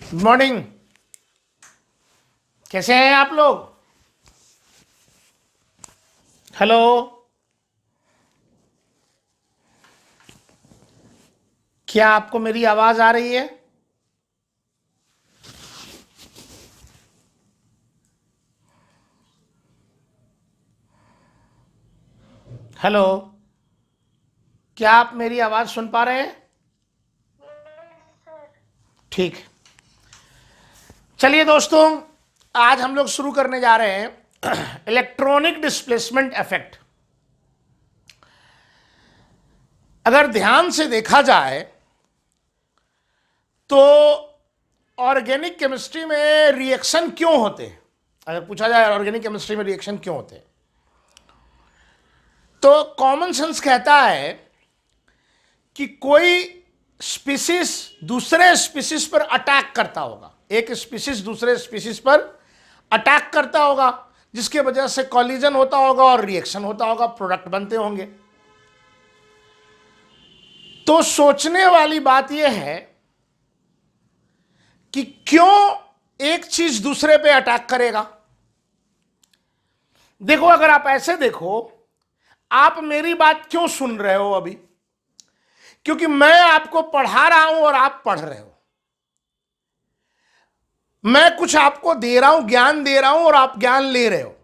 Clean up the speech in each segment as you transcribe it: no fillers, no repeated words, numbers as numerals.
Good morning. कैसे हैं आप लोग? हेलो, क्या आपको मेरी आवाज आ रही है? हेलो, क्या आप मेरी आवाज सुन पा रहे हैं? ठीक। चलिए दोस्तों, आज हम लोग शुरू करने जा रहे हैं इलेक्ट्रॉनिक डिस्प्लेसमेंट इफेक्ट। अगर ध्यान से देखा जाए तो ऑर्गेनिक केमिस्ट्री में रिएक्शन क्यों होते हैं, अगर पूछा जाए ऑर्गेनिक केमिस्ट्री में रिएक्शन क्यों होते हैं, तो कॉमन सेंस कहता है कि कोई स्पीसीज दूसरे स्पीसीज पर अटैक करता होगा, एक स्पीसीज दूसरे स्पीसीज पर अटैक करता होगा, जिसके वजह से कॉलिजन होता होगा और रिएक्शन होता होगा, प्रोडक्ट बनते होंगे। तो सोचने वाली बात यह है कि क्यों एक चीज दूसरे पे अटैक करेगा। देखो, अगर आप ऐसे देखो, आप मेरी बात क्यों सुन रहे हो अभी? क्योंकि मैं आपको पढ़ा रहा हूं और आप पढ़ रहे हो। मैं कुछ आपको दे रहा हूं, ज्ञान दे रहा हूं और आप ज्ञान ले रहे हो।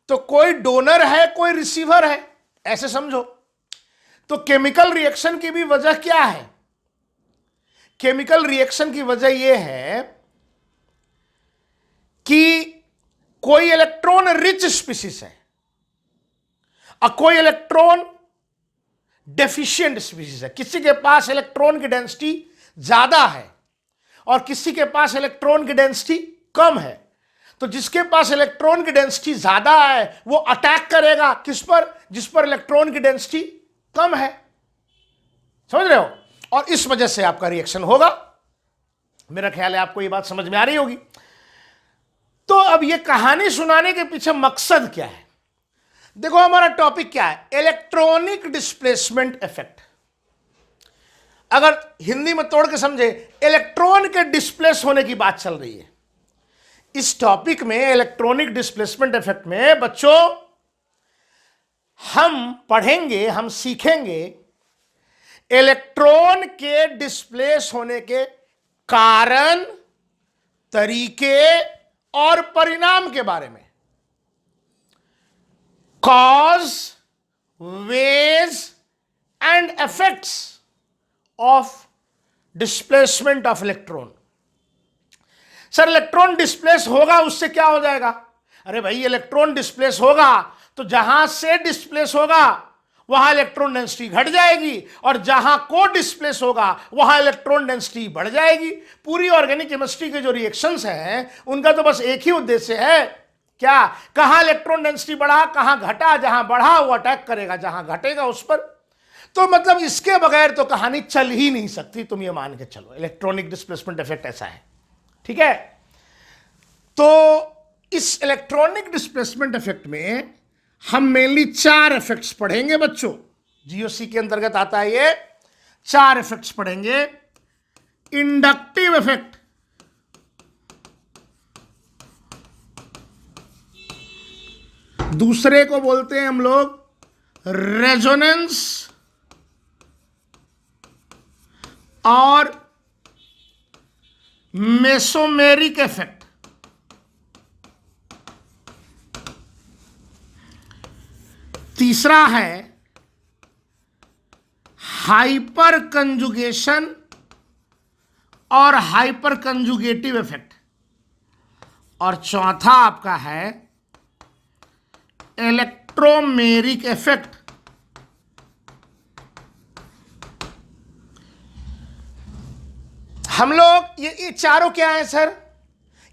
तो कोई डोनर है, कोई रिसीवर है, ऐसे समझो। तो केमिकल रिएक्शन की भी वजह क्या है? केमिकल रिएक्शन की वजह यह है कि कोई इलेक्ट्रॉन रिच स्पीसीज है और कोई इलेक्ट्रॉन डेफिशिएंट स्पीसीज है। किसी के पास इलेक्ट्रॉन की डेंसिटी ज्यादा है और किसी के पास इलेक्ट्रॉन की डेंसिटी कम है। तो जिसके पास इलेक्ट्रॉन की डेंसिटी ज्यादा है वो अटैक करेगा किस पर? जिस पर इलेक्ट्रॉन की डेंसिटी कम है। समझ रहे हो? और इस वजह से आपका रिएक्शन होगा। मेरा ख्याल है आपको ये बात समझ में आ रही होगी। तो अब ये कहानी सुनाने के पीछे मकसद क्या है? देखो, हमारा टॉपिक क्या है? Electronic displacement effect. अगर हिंदी में तोड़ के समझे, इलेक्ट्रॉन के डिस्प्लेस होने की बात चल रही है। इस टॉपिक में, इलेक्ट्रॉनिक डिस्प्लेसमेंट इफेक्ट में बच्चों, हम पढ़ेंगे, हम सीखेंगे इलेक्ट्रॉन के डिस्प्लेस होने के कारण, तरीके और परिणाम के बारे में। Cause, ways and effects of displacement of electron. Sir, electron displace होगा, उससे क्या हो जाएगा? अरे भाई, इलेक्ट्रॉन डिस्प्लेस होगा तो जहां से डिस्प्लेस होगा वहां इलेक्ट्रॉन डेंसिटी घट जाएगी और जहां को डिस्प्लेस होगा वहां इलेक्ट्रॉन डेंसिटी बढ़ जाएगी। पूरी ऑर्गेनिक केमिस्ट्री के जो रिएक्शंस हैं उनका तो बस एक ही उद्देश्य है, क्या? कहां इलेक्ट्रॉन डेंसिटी बढ़ा, कहां घटा। जहां बढ़ा वो अटैक करेगा, जहां घटेगा उस पर। तो मतलब इसके बगैर तो कहानी चल ही नहीं सकती। तुम ये मान के चलो, इलेक्ट्रॉनिक डिस्प्लेसमेंट इफेक्ट ऐसा है। ठीक है? तो इस इलेक्ट्रॉनिक डिस्प्लेसमेंट इफेक्ट में हम मेनली 4 इफेक्ट्स पढ़ेंगे बच्चों। जीओसी के अंतर्गत आता है ये। 4 इफेक्ट्स पढ़ेंगे। इंडक्टिव इफेक्ट, दूसरे को बोलते हैं हम लोग रेजोनेंस और मेसोमेरिक इफेक्ट। तीसरा है हाइपर कंजुगेशन और हाइपर कंजुगेटिव इफेक्ट। और चौथा आपका है इलेक्ट्रोमेरिक इफेक्ट। हम लोग ये चारों क्या है सर?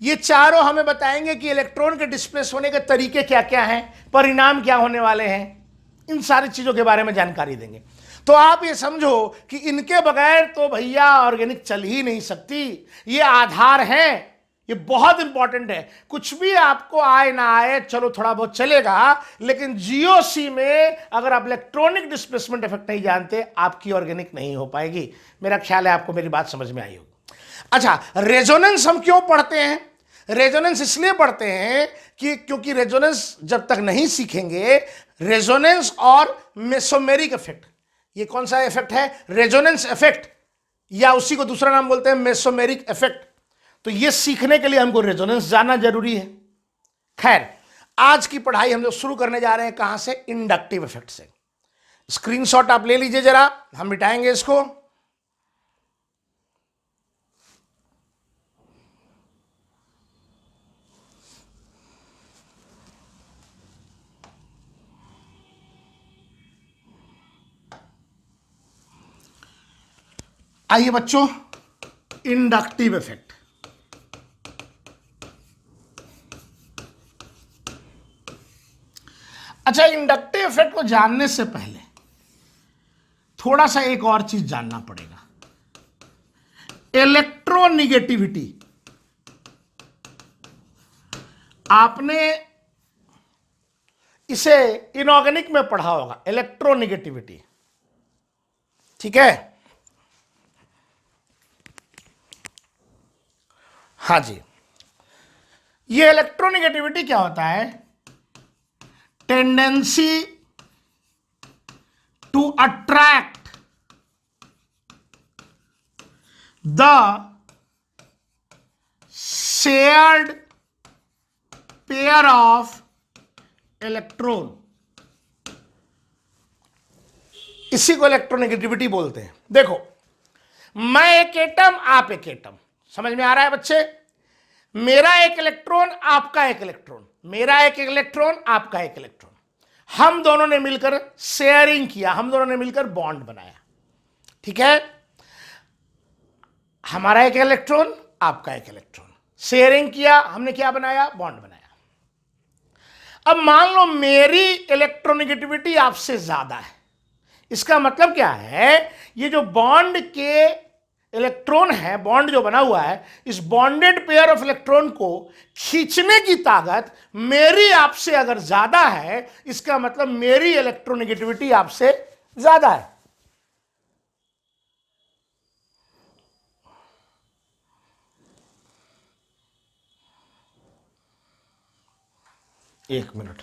ये चारों हमें बताएंगे कि इलेक्ट्रॉन के डिस्प्लेस होने के तरीके क्या क्या हैं, परिणाम क्या होने वाले हैं। इन सारी चीजों के बारे में जानकारी देंगे। तो आप ये समझो कि इनके बगैर तो भैया ऑर्गेनिक चल ही नहीं सकती। ये आधार हैं, ये बहुत इंपॉर्टेंट है। कुछ भी आपको आए ना आए, चलो थोड़ा बहुत चलेगा, लेकिन जीओसी में अगर आप इलेक्ट्रॉनिक डिस्प्लेसमेंट इफेक्ट नहीं जानते, आपकी ऑर्गेनिक नहीं हो पाएगी। मेरा ख्याल है आपको मेरी बात समझ में आई होगी। अच्छा, रेजोनेंस हम क्यों पढ़ते हैं? रेजोनेंस इसलिए पढ़ते हैं कि क्योंकि रेजोनेंस जब तक नहीं सीखेंगे, रेजोनेंस और मेसोमेरिक इफेक्ट, ये कौन सा इफेक्ट है? रेजोनेंस इफेक्ट, या उसी को दूसरा नाम बोलते हैं मेसोमेरिक इफेक्ट। तो ये सीखने के लिए हमको रेजोनेंस जानना जरूरी है। खैर, आज की पढ़ाई हम लोग शुरू करने जा रहे हैं कहां से? इंडक्टिव इफेक्ट से। स्क्रीनशॉट आप ले लीजिए जरा, हम मिटाएंगे इसको। आइए बच्चों, इंडक्टिव इफेक्ट। अच्छा, इंडक्टिव इफेक्ट को जानने से पहले थोड़ा सा एक और चीज जानना पड़ेगा। इलेक्ट्रोनिगेटिविटी, आपने इसे इनऑर्गेनिक में पढ़ा होगा, इलेक्ट्रोनिगेटिविटी, ठीक है? हाँ जी, ये इलेक्ट्रोनिगेटिविटी क्या होता है? Tendency to attract the shared pair of electron, इसी को इलेक्ट्रोनिगेटिविटी बोलते हैं। देखो, मैं एक एटम, आप एक एटम, समझ में आ रहा है बच्चे? मेरा एक इलेक्ट्रॉन, आपका एक इलेक्ट्रॉन, मेरा एक इलेक्ट्रॉन, आपका एक इलेक्ट्रॉन, हम दोनों ने मिलकर शेयरिंग किया, हम दोनों ने मिलकर बॉन्ड बनाया, ठीक है? हमारा एक इलेक्ट्रॉन, आपका एक इलेक्ट्रॉन, शेयरिंग किया, हमने क्या बनाया? बॉन्ड बनाया। अब मान लो मेरी इलेक्ट्रोनिगेटिविटी आपसे ज्यादा है, इसका मतलब क्या है? ये जो बॉन्ड के इलेक्ट्रॉन है, बॉन्ड जो बना हुआ है, इस बॉन्डेड पेयर ऑफ इलेक्ट्रॉन को खींचने की ताकत मेरी आपसे अगर ज्यादा है, इसका मतलब मेरी इलेक्ट्रोनिगेटिविटी आपसे ज्यादा है। एक मिनट,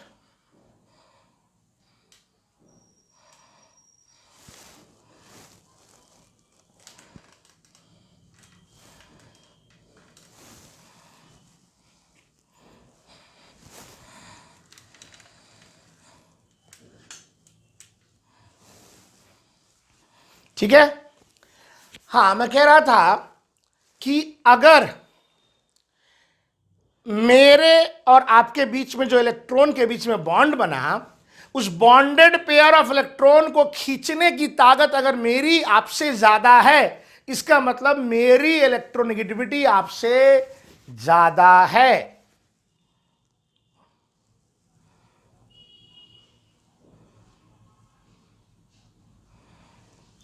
ठीक है? हाँ, मैं कह रहा था कि अगर मेरे और आपके बीच में जो इलेक्ट्रॉन के बीच में बॉन्ड बना, उस बॉन्डेड पेयर ऑफ इलेक्ट्रॉन को खींचने की ताकत अगर मेरी आपसे ज्यादा है, इसका मतलब मेरी इलेक्ट्रोनिगेटिविटी आपसे ज्यादा है।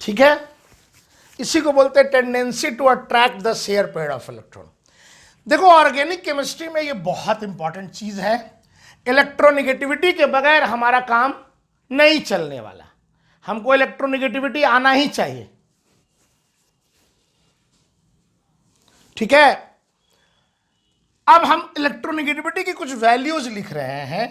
ठीक है? इसी को बोलते हैं tendency to attract the share pair of electron. देखो, ऑर्गेनिक केमिस्ट्री में ये बहुत इंपॉर्टेंट चीज है। इलेक्ट्रोनिगेटिविटी के बगैर हमारा काम नहीं चलने वाला, हमको इलेक्ट्रोनिगेटिविटी आना ही चाहिए, ठीक है? अब हम इलेक्ट्रोनिगेटिविटी की कुछ वैल्यूज लिख रहे हैं,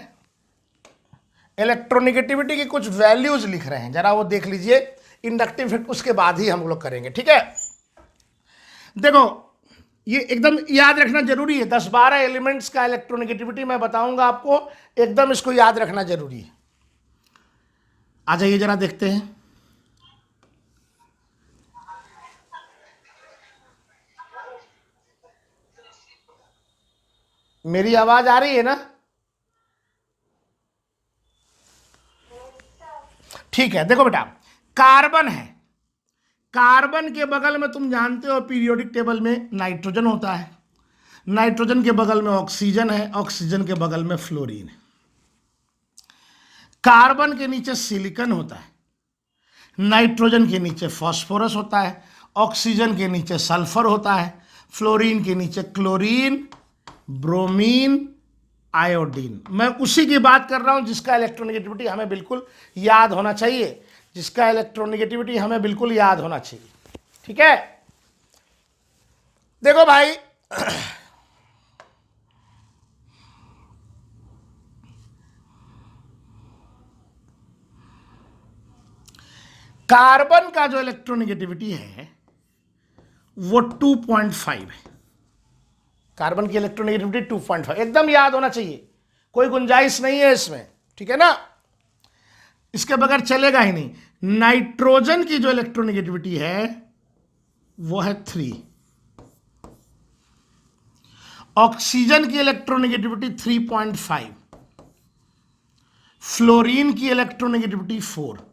इलेक्ट्रोनिगेटिविटी की कुछ वैल्यूज लिख रहे हैं, जरा वो देख लीजिए। इंडक्टिव इफेक्ट उसके बाद ही हम लोग करेंगे, ठीक है? देखो, ये एकदम याद रखना जरूरी है। 10-12 एलिमेंट्स का इलेक्ट्रोनिगेटिविटी मैं बताऊंगा आपको, एकदम इसको याद रखना जरूरी है। आ जाइए जरा देखते हैं। मेरी आवाज आ रही है ना? ठीक है। देखो बेटा, कार्बन है, कार्बन के बगल में तुम जानते हो पीरियोडिक टेबल में नाइट्रोजन होता है, नाइट्रोजन के बगल में ऑक्सीजन है, ऑक्सीजन के बगल में फ्लोरीन है। कार्बन के नीचे सिलिकॉन होता है, नाइट्रोजन के नीचे फास्फोरस होता है, ऑक्सीजन के नीचे सल्फर होता है, फ्लोरीन के नीचे क्लोरीन, ब्रोमीन, आयोडीन। मैं उसी की बात कर रहा हूं जिसका इलेक्ट्रोनिगेटिविटी हमें बिल्कुल याद होना चाहिए, जिसका इलेक्ट्रोनिगेटिविटी हमें बिल्कुल याद होना चाहिए, ठीक है? देखो भाई, कार्बन का जो इलेक्ट्रोनेगेटिविटी है वो 2.5 है। कार्बन की इलेक्ट्रोनेगेटिविटी 2.5 एकदम याद होना चाहिए, कोई गुंजाइश नहीं है इसमें, ठीक है ना, इसके बगैर चलेगा ही नहीं। नाइट्रोजन की जो इलेक्ट्रोनेगेटिविटी है वो है 3, ऑक्सीजन की इलेक्ट्रोनेगेटिविटी 3.5, फ्लोरीन की इलेक्ट्रोनेगेटिविटी 4।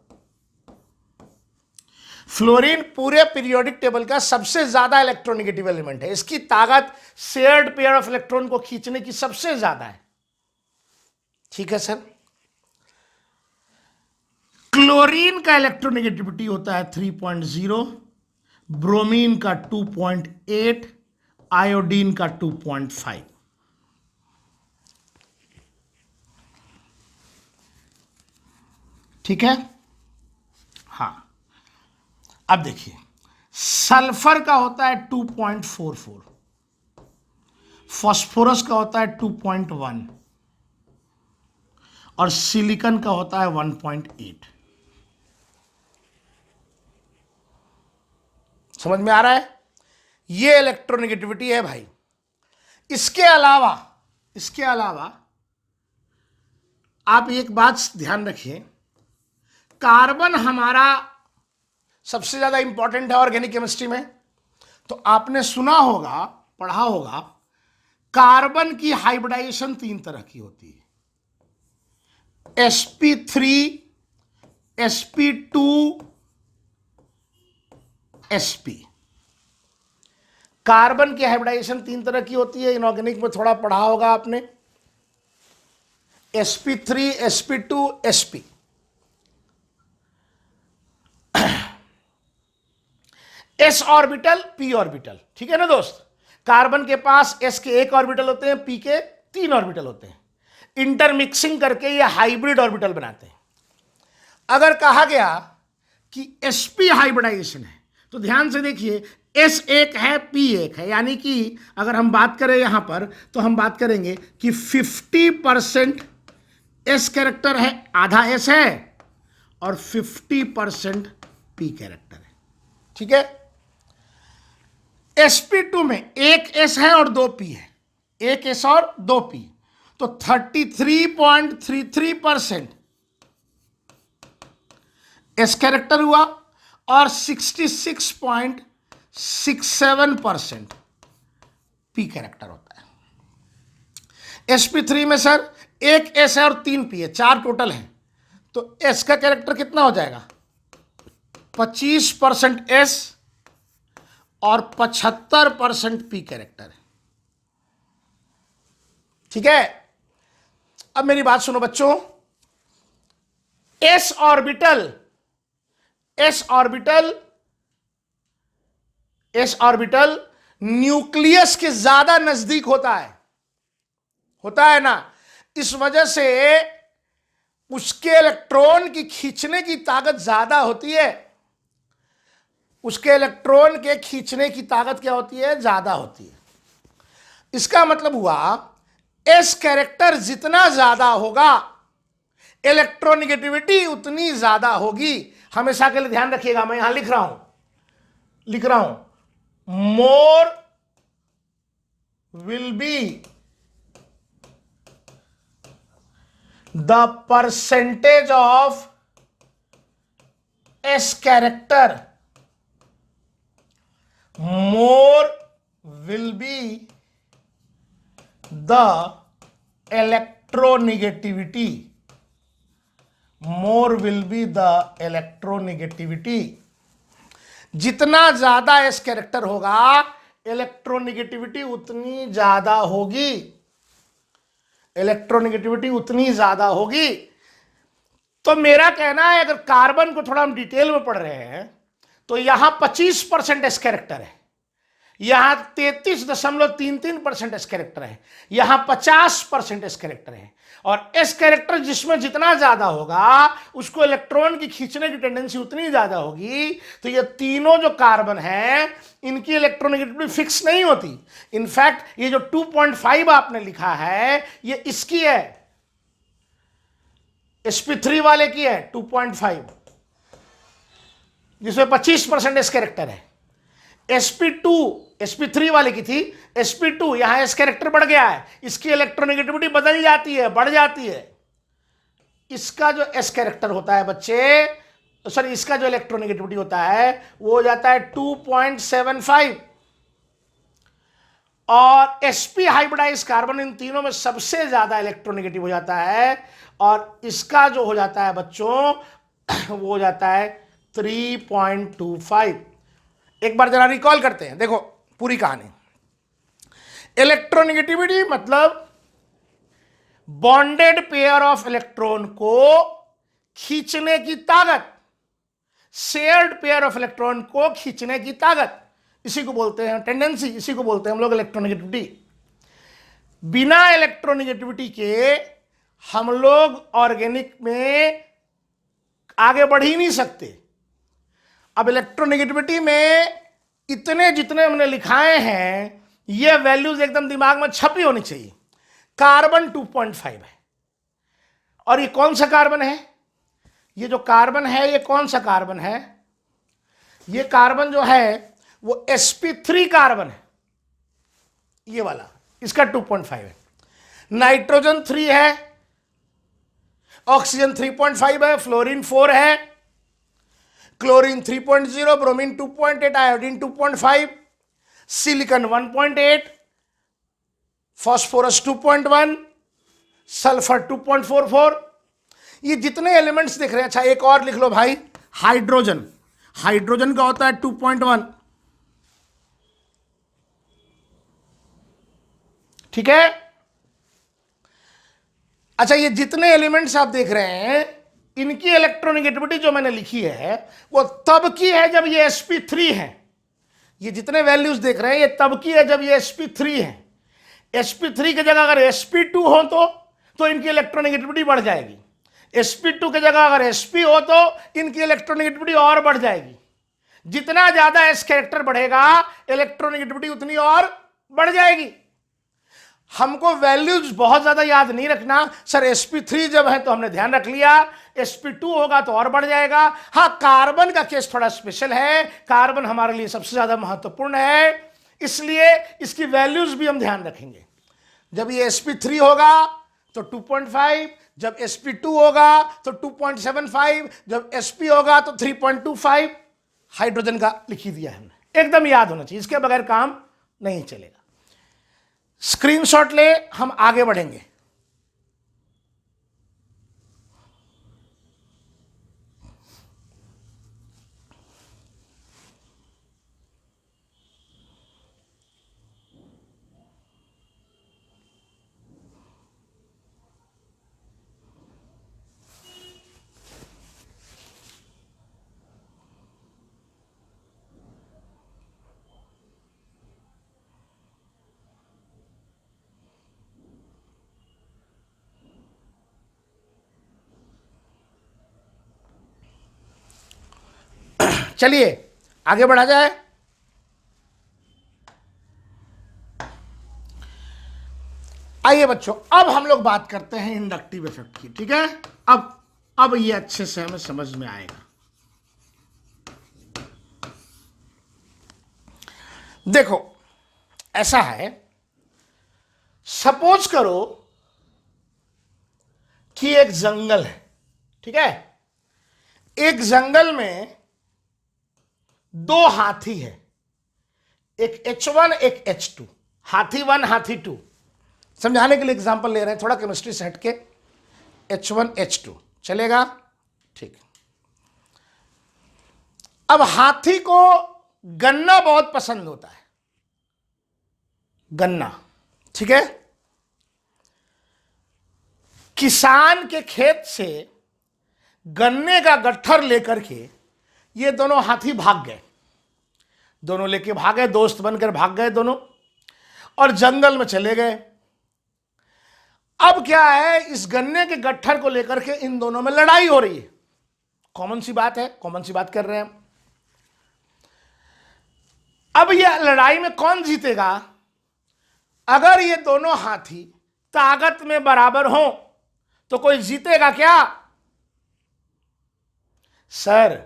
फ्लोरीन पूरे पीरियोडिक टेबल का सबसे ज्यादा इलेक्ट्रोनेगेटिव एलिमेंट है, इसकी ताकत शेयर्ड पेयर ऑफ इलेक्ट्रॉन को खींचने की सबसे ज्यादा है, ठीक है सर। क्लोरीन का इलेक्ट्रोनेगेटिविटी होता है 3.0, ब्रोमीन का 2.8, आयोडीन का 2.5। ठीक है, हाँ। अब देखिए, सल्फर का होता है 2.44, फास्फोरस का होता है 2.1 और सिलिकॉन का होता है 1.8। समझ में आ रहा है? ये इलेक्ट्रोनेगेटिविटी है भाई। इसके अलावा आप एक बात ध्यान रखिए, कार्बन हमारा सबसे ज्यादा इंपॉर्टेंट है ऑर्गेनिक केमिस्ट्री में। तो आपने सुना होगा, पढ़ा होगा, कार्बन की हाइब्रिडाइजेशन 3 तरह की होती है, sp3, sp2, sp। कार्बन की हाइब्रिडाइजेशन 3 तरह की होती है, इनऑर्गेनिक में थोड़ा पढ़ा होगा आपने, sp3, sp2, sp। s orbital, p orbital, ठीक है ना दोस्त। कार्बन के पास s के 1 ऑर्बिटल होते हैं, p के 3 ऑर्बिटल होते हैं, इंटरमिक्सिंग करके ये हाइब्रिड ऑर्बिटल बनाते हैं। अगर कहा गया कि sp हाइब्रिडाइजेशन है तो ध्यान से देखिए, s 1 है, p 1 है, यानी कि अगर हम बात करें यहां पर तो हम बात करेंगे कि 50% s कैरेक्टर है, आधा s है, और 50% p कैरेक्टर है, ठीक है। sp2 में 1 s है और 2 p है, 1 s और 2 p, तो 33.33% s कैरेक्टर हुआ और 66.67% p कैरेक्टर होता है। sp3 में सर 1 s है और 3 p है, 4 टोटल है, तो s का कैरेक्टर कितना हो जाएगा, 25% s और 75% p कैरेक्टर है, ठीक है। अब मेरी बात सुनो बच्चों, s ऑर्बिटल न्यूक्लियस के ज्यादा नजदीक होता है ना, इस वजह से उसके इलेक्ट्रॉन की खींचने की ताकत ज्यादा होती है, उसके इलेक्ट्रॉन के खींचने की ताकत क्या होती है, ज्यादा होती है। इसका मतलब हुआ एस कैरेक्टर जितना ज्यादा होगा इलेक्ट्रोनेगेटिविटी उतनी ज्यादा होगी। हमेशा के लिए ध्यान रखिएगा, मैं यहां लिख रहा हूं more will be the percentage of S character, more will be the electronegativity, more will be the electronegativity। जितना ज्यादा एस कैरेक्टर होगा इलेक्ट्रोनेगेटिविटी उतनी ज्यादा होगी, इलेक्ट्रोनेगेटिविटी उतनी ज्यादा होगी। तो मेरा कहना है, अगर कार्बन को थोड़ा हम डिटेल में पढ़ रहे हैं तो यहां 25% एस कैरेक्टर है, यहां 33.33% एस कैरेक्टर है, यहां 50% एस कैरेक्टर है। और एस कैरेक्टर जिसमें जितना ज्यादा होगा उसको इलेक्ट्रॉन की खींचने की टेंडेंसी उतनी ज्यादा होगी। तो ये तीनों जो कार्बन है इनकी इलेक्ट्रोनेगेटिविटी फिक्स नहीं होती। इनफैक्ट ये जो 2.5 आपने लिखा है ये इसकी है, sp3 वाले की है 2.5, जिसमें 25% एस कैरेक्टर है। sp3 वाले की थी sp2, यहां एस कैरेक्टर बढ़ गया है, इसकी इलेक्ट्रोनेगेटिविटी बदल जाती है, बढ़ जाती है। इसका जो एस कैरेक्टर होता है बच्चे, सॉरी इसका जो इलेक्ट्रोनेगेटिविटी होता है वो हो जाता है 2.75। और sp हाइब्रिडाइज कार्बन इन तीनों में सबसे ज्यादा इलेक्ट्रोनेगेटिव हो जाता है, और इसका जो हो जाता है बच्चों वो हो जाता है 3.25। एक बार जरा रिकॉल करते हैं, देखो पूरी कहानी। इलेक्ट्रोनेगेटिविटी मतलब बॉन्डेड पेयर ऑफ इलेक्ट्रॉन को खींचने की ताकत, शेयर्ड पेयर ऑफ इलेक्ट्रॉन को खींचने की ताकत, इसी को बोलते हैं टेंडेंसी, इसी को बोलते हैं हम लोग इलेक्ट्रोनेगेटिविटी। बिना इलेक्ट्रोनेगेटिविटी के हम लोग ऑर्गेनिक में आगे बढ़ ही नहीं सकते। अब इलेक्ट्रोनेगेटिविटी में इतने जितने हमने लिखाए हैं ये वैल्यूज एकदम दिमाग में छपी होनी चाहिए। कार्बन 2.5 है, और ये कौन सा कार्बन है? ये जो कार्बन है ये कौन सा कार्बन है? ये कार्बन जो है वो sp3 कार्बन है, ये वाला, इसका 2.5 है। नाइट्रोजन 3 है, ऑक्सीजन 3.5 है, फ्लोरीन 4 है, chlorine 3.0, bromine 2.8, iodine 2.5, silicon 1.8, phosphorus 2.1, sulphur 2.44। ये जितने एलिमेंट्स दिख रहे हैं, अच्छा एक और लिख लो भाई, हाइड्रोजन, हाइड्रोजन का होता है 2.1, ठीक है। अच्छा ये जितने एलिमेंट्स आप देख रहे हैं इनकी इलेक्ट्रोनेगेटिविटी जो मैंने लिखी है वो तब की है जब ये sp3 है। ये जितने वैल्यूज देख रहे हैं ये तब की है जब ये sp3 है। sp3 की जगह अगर sp2 हो तो इनकी इलेक्ट्रोनेगेटिविटी बढ़ जाएगी। sp2 की जगह अगर sp हो तो इनकी इलेक्ट्रोनेगेटिविटी और बढ़ जाएगी। जितना ज्यादा एस कैरेक्टर बढ़ेगा इलेक्ट्रोनेगेटिविटी उतनी और बढ़ जाएगी। हमको वैल्यूज बहुत ज्यादा याद नहीं रखना। सर sp3 जब है तो हमने ध्यान रख लिया, sp2 होगा तो और बढ़ जाएगा। हाँ कार्बन का केस थोड़ा स्पेशल है, कार्बन हमारे लिए सबसे ज्यादा महत्वपूर्ण है, इसलिए इसकी वैल्यूज भी हम ध्यान रखेंगे। जब ये sp3 होगा तो 2.5, जब sp2 होगा तो 2.75, जब sp होगा तो 3.25। हाइड्रोजन का लिख ही दिया हमने, एकदम याद होना चाहिए, इसके बगैर काम नहीं चलेगा। स्क्रीनशॉट ले, हम आगे बढ़ेंगे। चलिए आगे बढ़ा जाए। आइए बच्चों, अब हम लोग बात करते हैं इंडक्टिव इफेक्ट की, ठीक है। अब ये अच्छे से हमें समझ में आएगा। देखो ऐसा है, सपोज करो कि एक जंगल है, ठीक है। एक जंगल में दो हाथी है, एक H1 एक H2, हाथी 1 हाथी 2। समझाने के लिए एग्जांपल ले रहे हैं, थोड़ा केमिस्ट्री से हटके। H1 H2 चलेगा, ठीक। अब हाथी को गन्ना बहुत पसंद होता है, गन्ना, ठीक है। किसान के खेत से गन्ने का गट्ठर लेकर के ये दोनों हाथी भाग गए। दोनों लेके भागे, दोस्त बनकर भाग गए दोनों और जंगल में चले गए। अब क्या है, इस गन्ने के गट्ठर को लेकर के इन दोनों में लड़ाई हो रही है। कॉमन सी बात है, कॉमन सी बात कर रहे हैं हम। अब यह लड़ाई में कौन जीतेगा? अगर ये दोनों हाथी ताकत में बराबर हो तो कोई जीतेगा क्या? सर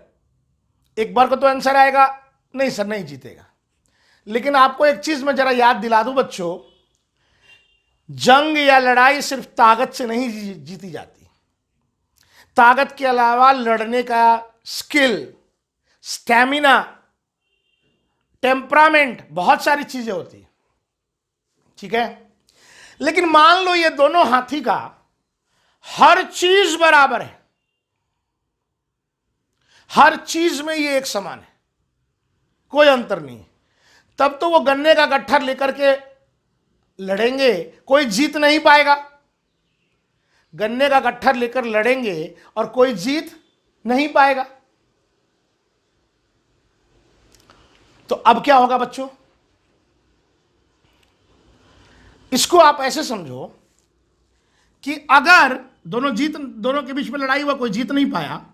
एक बार को तो आंसर आएगा नहीं सर, नहीं जीतेगा। लेकिन आपको एक चीज मैं जरा याद दिला दूं बच्चों, जंग या लड़ाई सिर्फ ताकत से नहीं जीती जाती। ताकत के अलावा लड़ने का स्किल, स्टैमिना, टेम्परामेंट, बहुत सारी चीजें होती है, ठीक है। लेकिन मान लो ये दोनों हाथी का हर चीज बराबर है, हर चीज में ये एक समान है, कोई अंतर नहीं है, तब तो वो गन्ने का गट्ठर लेकर के लड़ेंगे, कोई जीत नहीं पाएगा। गन्ने का गट्ठर लेकर लड़ेंगे और कोई जीत नहीं पाएगा। तो अब क्या होगा बच्चों? इसको आप ऐसे समझो कि अगर दोनों के बीच में लड़ाई हुआ, कोई जीत नहीं पाया।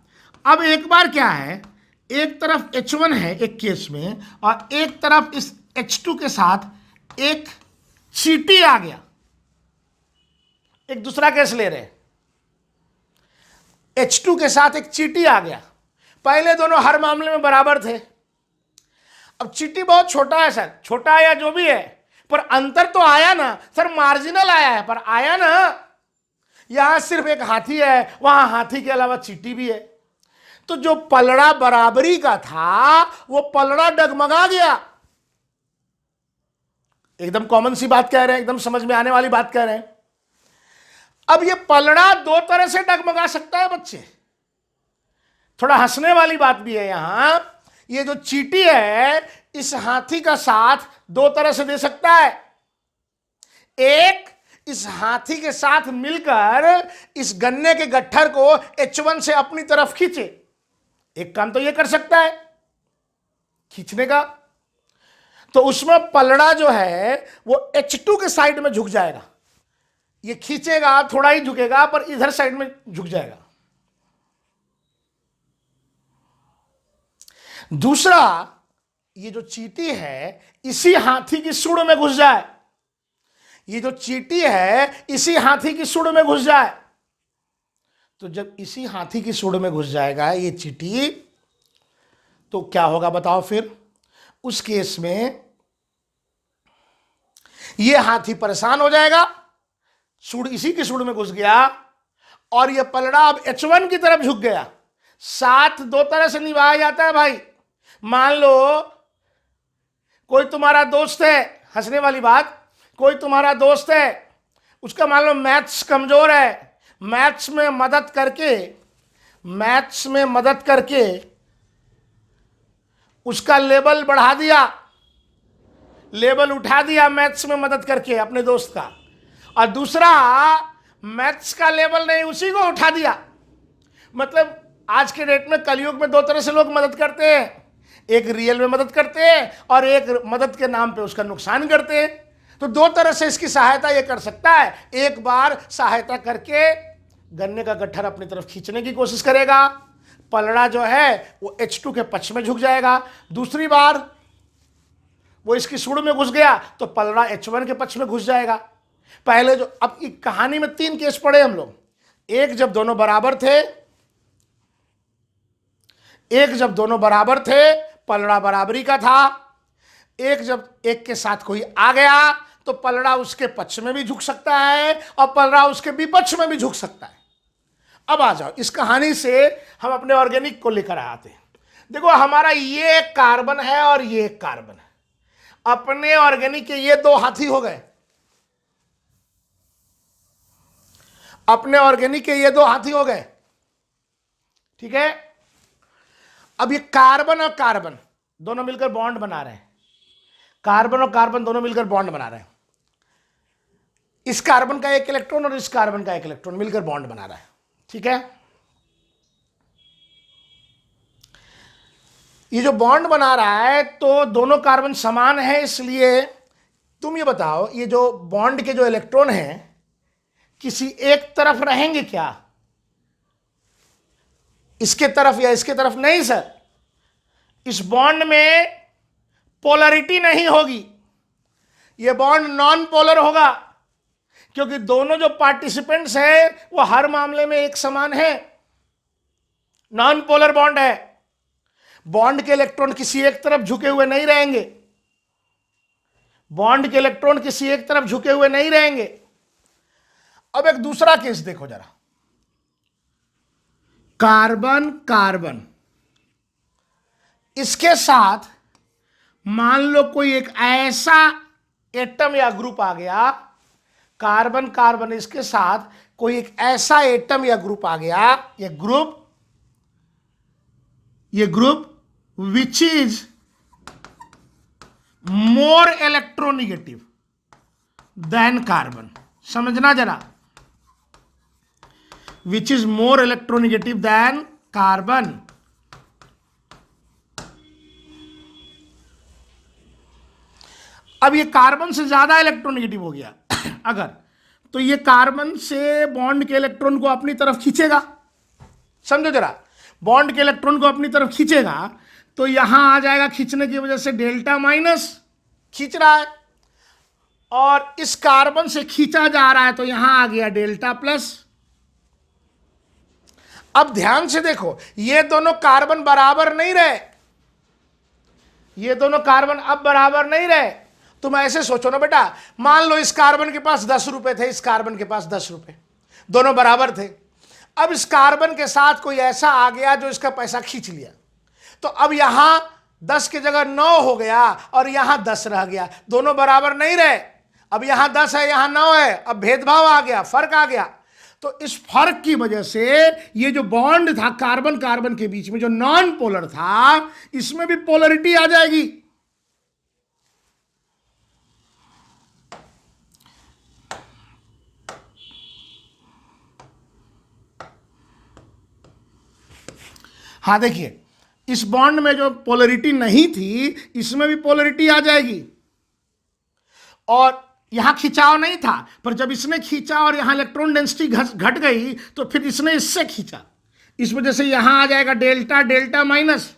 अब एक बार क्या है, एक तरफ H1 है एक केस में और एक तरफ इस H2 के साथ एक चींटी आ गया। एक दूसरा केस ले रहे हैं, H2 के साथ एक चींटी आ गया। पहले दोनों हर मामले में बराबर थे। अब चींटी बहुत छोटा है सर, छोटा है या जो भी है, पर अंतर तो आया ना सर, मार्जिनल आया है पर आया ना। यहां सिर्फ एक हाथी है, वहां हाथी के अलावा चींटी भी है। तो जो पलड़ा बराबरी का था वो पलड़ा डगमगा गया। एकदम कॉमन सी बात कह रहे हैं, एकदम समझ में आने वाली बात कह रहे हैं। अब ये पलड़ा दो तरह से डगमगा सकता है बच्चे, थोड़ा हंसने वाली बात भी है यहां। ये जो चींटी है इस हाथी का साथ दो तरह से दे सकता है। एक, इस हाथी के साथ मिलकर इस गन्ने के गट्ठर को H1 से अपनी तरफ खींचे। एक काम तो ये कर सकता है खींचने का, तो उसमें पलड़ा जो है वो H2 के साइड में झुक जाएगा। ये खींचेगा, थोड़ा ही झुकेगा पर इधर साइड में झुक जाएगा। दूसरा, ये जो चींटी है इसी हाथी की सूंड में घुस जाए। ये जो चींटी है इसी हाथी की सूंड में घुस जाए। तो जब इसी हाथी की सूंड में घुस जाएगा ये चींटी, तो क्या होगा बताओ फिर? उस केस में ये हाथी परेशान हो जाएगा, सूंड इसी की सूंड में घुस गया और ये पलड़ा अब H1 की तरफ झुक गया। साथ दो तरह से निभाया जाता है भाई। मान लो कोई तुम्हारा दोस्त है, हंसने वाली बात, कोई तुम्हारा दोस्त है, उसका मान लो मैथ्स कमजोर है, मैथ्स में मदद करके उसका लेवल बढ़ा दिया, लेवल उठा दिया मैथ्स में मदद करके अपने दोस्त का। और दूसरा मैथ्स का लेवल नहीं, उसी को उठा दिया। मतलब आज के डेट में कलयुग में दो तरह से लोग मदद करते हैं, एक रियल में मदद करते हैं और एक मदद के नाम पे उसका नुकसान करते हैं। तो दो तरह से इसकी सहायता ये कर सकता है। एक बार सहायता करके गन्ने का गट्ठर अपनी तरफ खींचने की कोशिश करेगा, पलड़ा जो है वो H2 के पक्ष में झुक जाएगा। दूसरी बार वो इसकी सूंड में घुस गया तो पलड़ा H1 के पक्ष में घुस जाएगा। पहले जो, अब एक कहानी में 3 केस पढ़े हम लोग। एक जब दोनों बराबर थे, पलड़ा बराबरी का था। एक जब एक के साथ कोई आ गया तो पलड़ा उसके पक्ष में भी झुक सकता है और पलड़ा उसके विपक्ष में भी झुक सकता है। अब आ जाओ, इस कहानी से हम अपने ऑर्गेनिक को लेकर आते हैं। देखो हमारा ये एक कार्बन है और ये एक कार्बन है। अपने ऑर्गेनिक के ये दो हाथी हो गए, अपने ऑर्गेनिक के ये दो हाथी हो गए, ठीक है। अब ये कार्बन और कार्बन दोनों मिलकर बॉन्ड बना रहे हैं, कार्बन और कार्बन दोनों मिलकर बॉन्ड बना रहे हैं। इस कार्बन का एक इलेक्ट्रॉन और इस कार्बन का एक इलेक्ट्रॉन मिलकर बॉन्ड बना रहा है, ठीक है। ये जो बॉन्ड बना रहा है तो दोनों कार्बन समान है, इसलिए तुम ये बताओ ये जो बॉन्ड के जो इलेक्ट्रॉन हैं किसी एक तरफ रहेंगे क्या, इसके तरफ या इसके तरफ? नहीं सर, इस बॉन्ड में पोलरिटी नहीं होगी, यह बॉन्ड नॉन पोलर होगा, क्योंकि दोनों जो पार्टिसिपेंट्स हैं वो हर मामले में एक समान है, नॉन पोलर बॉन्ड है। बॉन्ड के इलेक्ट्रॉन किसी एक तरफ झुके हुए नहीं रहेंगे, बॉन्ड के इलेक्ट्रॉन किसी एक तरफ झुके हुए नहीं रहेंगे। अब एक दूसरा केस देखो जरा, कार्बन कार्बन, इसके साथ मान लो कोई एक ऐसा एटम या ग्रुप आ गया, कार्बन कार्बन इसके साथ कोई एक ऐसा एटम या ग्रुप आ गया, ये group which is more electronegative than carbon, समझना जरा, which is more electronegative than carbon. अब ये कार्बन से ज्यादा इलेक्ट्रोनिगेटिव हो गया अगर, तो ये कार्बन से बॉन्ड के इलेक्ट्रॉन को अपनी तरफ खींचेगा, समझो जरा, बॉन्ड के इलेक्ट्रॉन को अपनी तरफ खींचेगा तो यहां आ जाएगा, खींचने की वजह से डेल्टा माइनस खींच रहा है, और इस कार्बन से खींचा जा रहा है तो यहां आ गया डेल्टा प्लस। अब ध्यान से देखो, ये दोनों कार्बन बराबर नहीं रहे, ये दोनों कार्बन अब बराबर नहीं रहे। तुम ऐसे सोचो ना बेटा, मान लो इस कार्बन के पास 10 रुपए थे, इस कार्बन के पास 10 रुपए, दोनों बराबर थे। अब इस कार्बन के साथ कोई ऐसा आ गया जो इसका पैसा खींच लिया, तो अब यहां 10 की जगह 9 हो गया और यहां 10 रह गया, दोनों बराबर नहीं रहे। अब यहां 10 है, यहां 9 है, अब भेदभाव आ गया, फर्क आ गया। तो इस फर्क की वजह से ये जो बॉन्ड था कार्बन कार्बन के बीच में जो नॉन पोलर था, इसमें भी पोलरिटी आ जाएगी। हाँ देखिए, इस बॉन्ड में जो पोलरिटी नहीं थी इसमें भी पोलरिटी आ जाएगी, और यहां खिंचाव नहीं था, पर जब इसने खींचा और यहां इलेक्ट्रॉन डेंसिटी घट गई तो फिर इसने इससे खींचा, इस वजह से यहां आ जाएगा डेल्टा डेल्टा माइनस,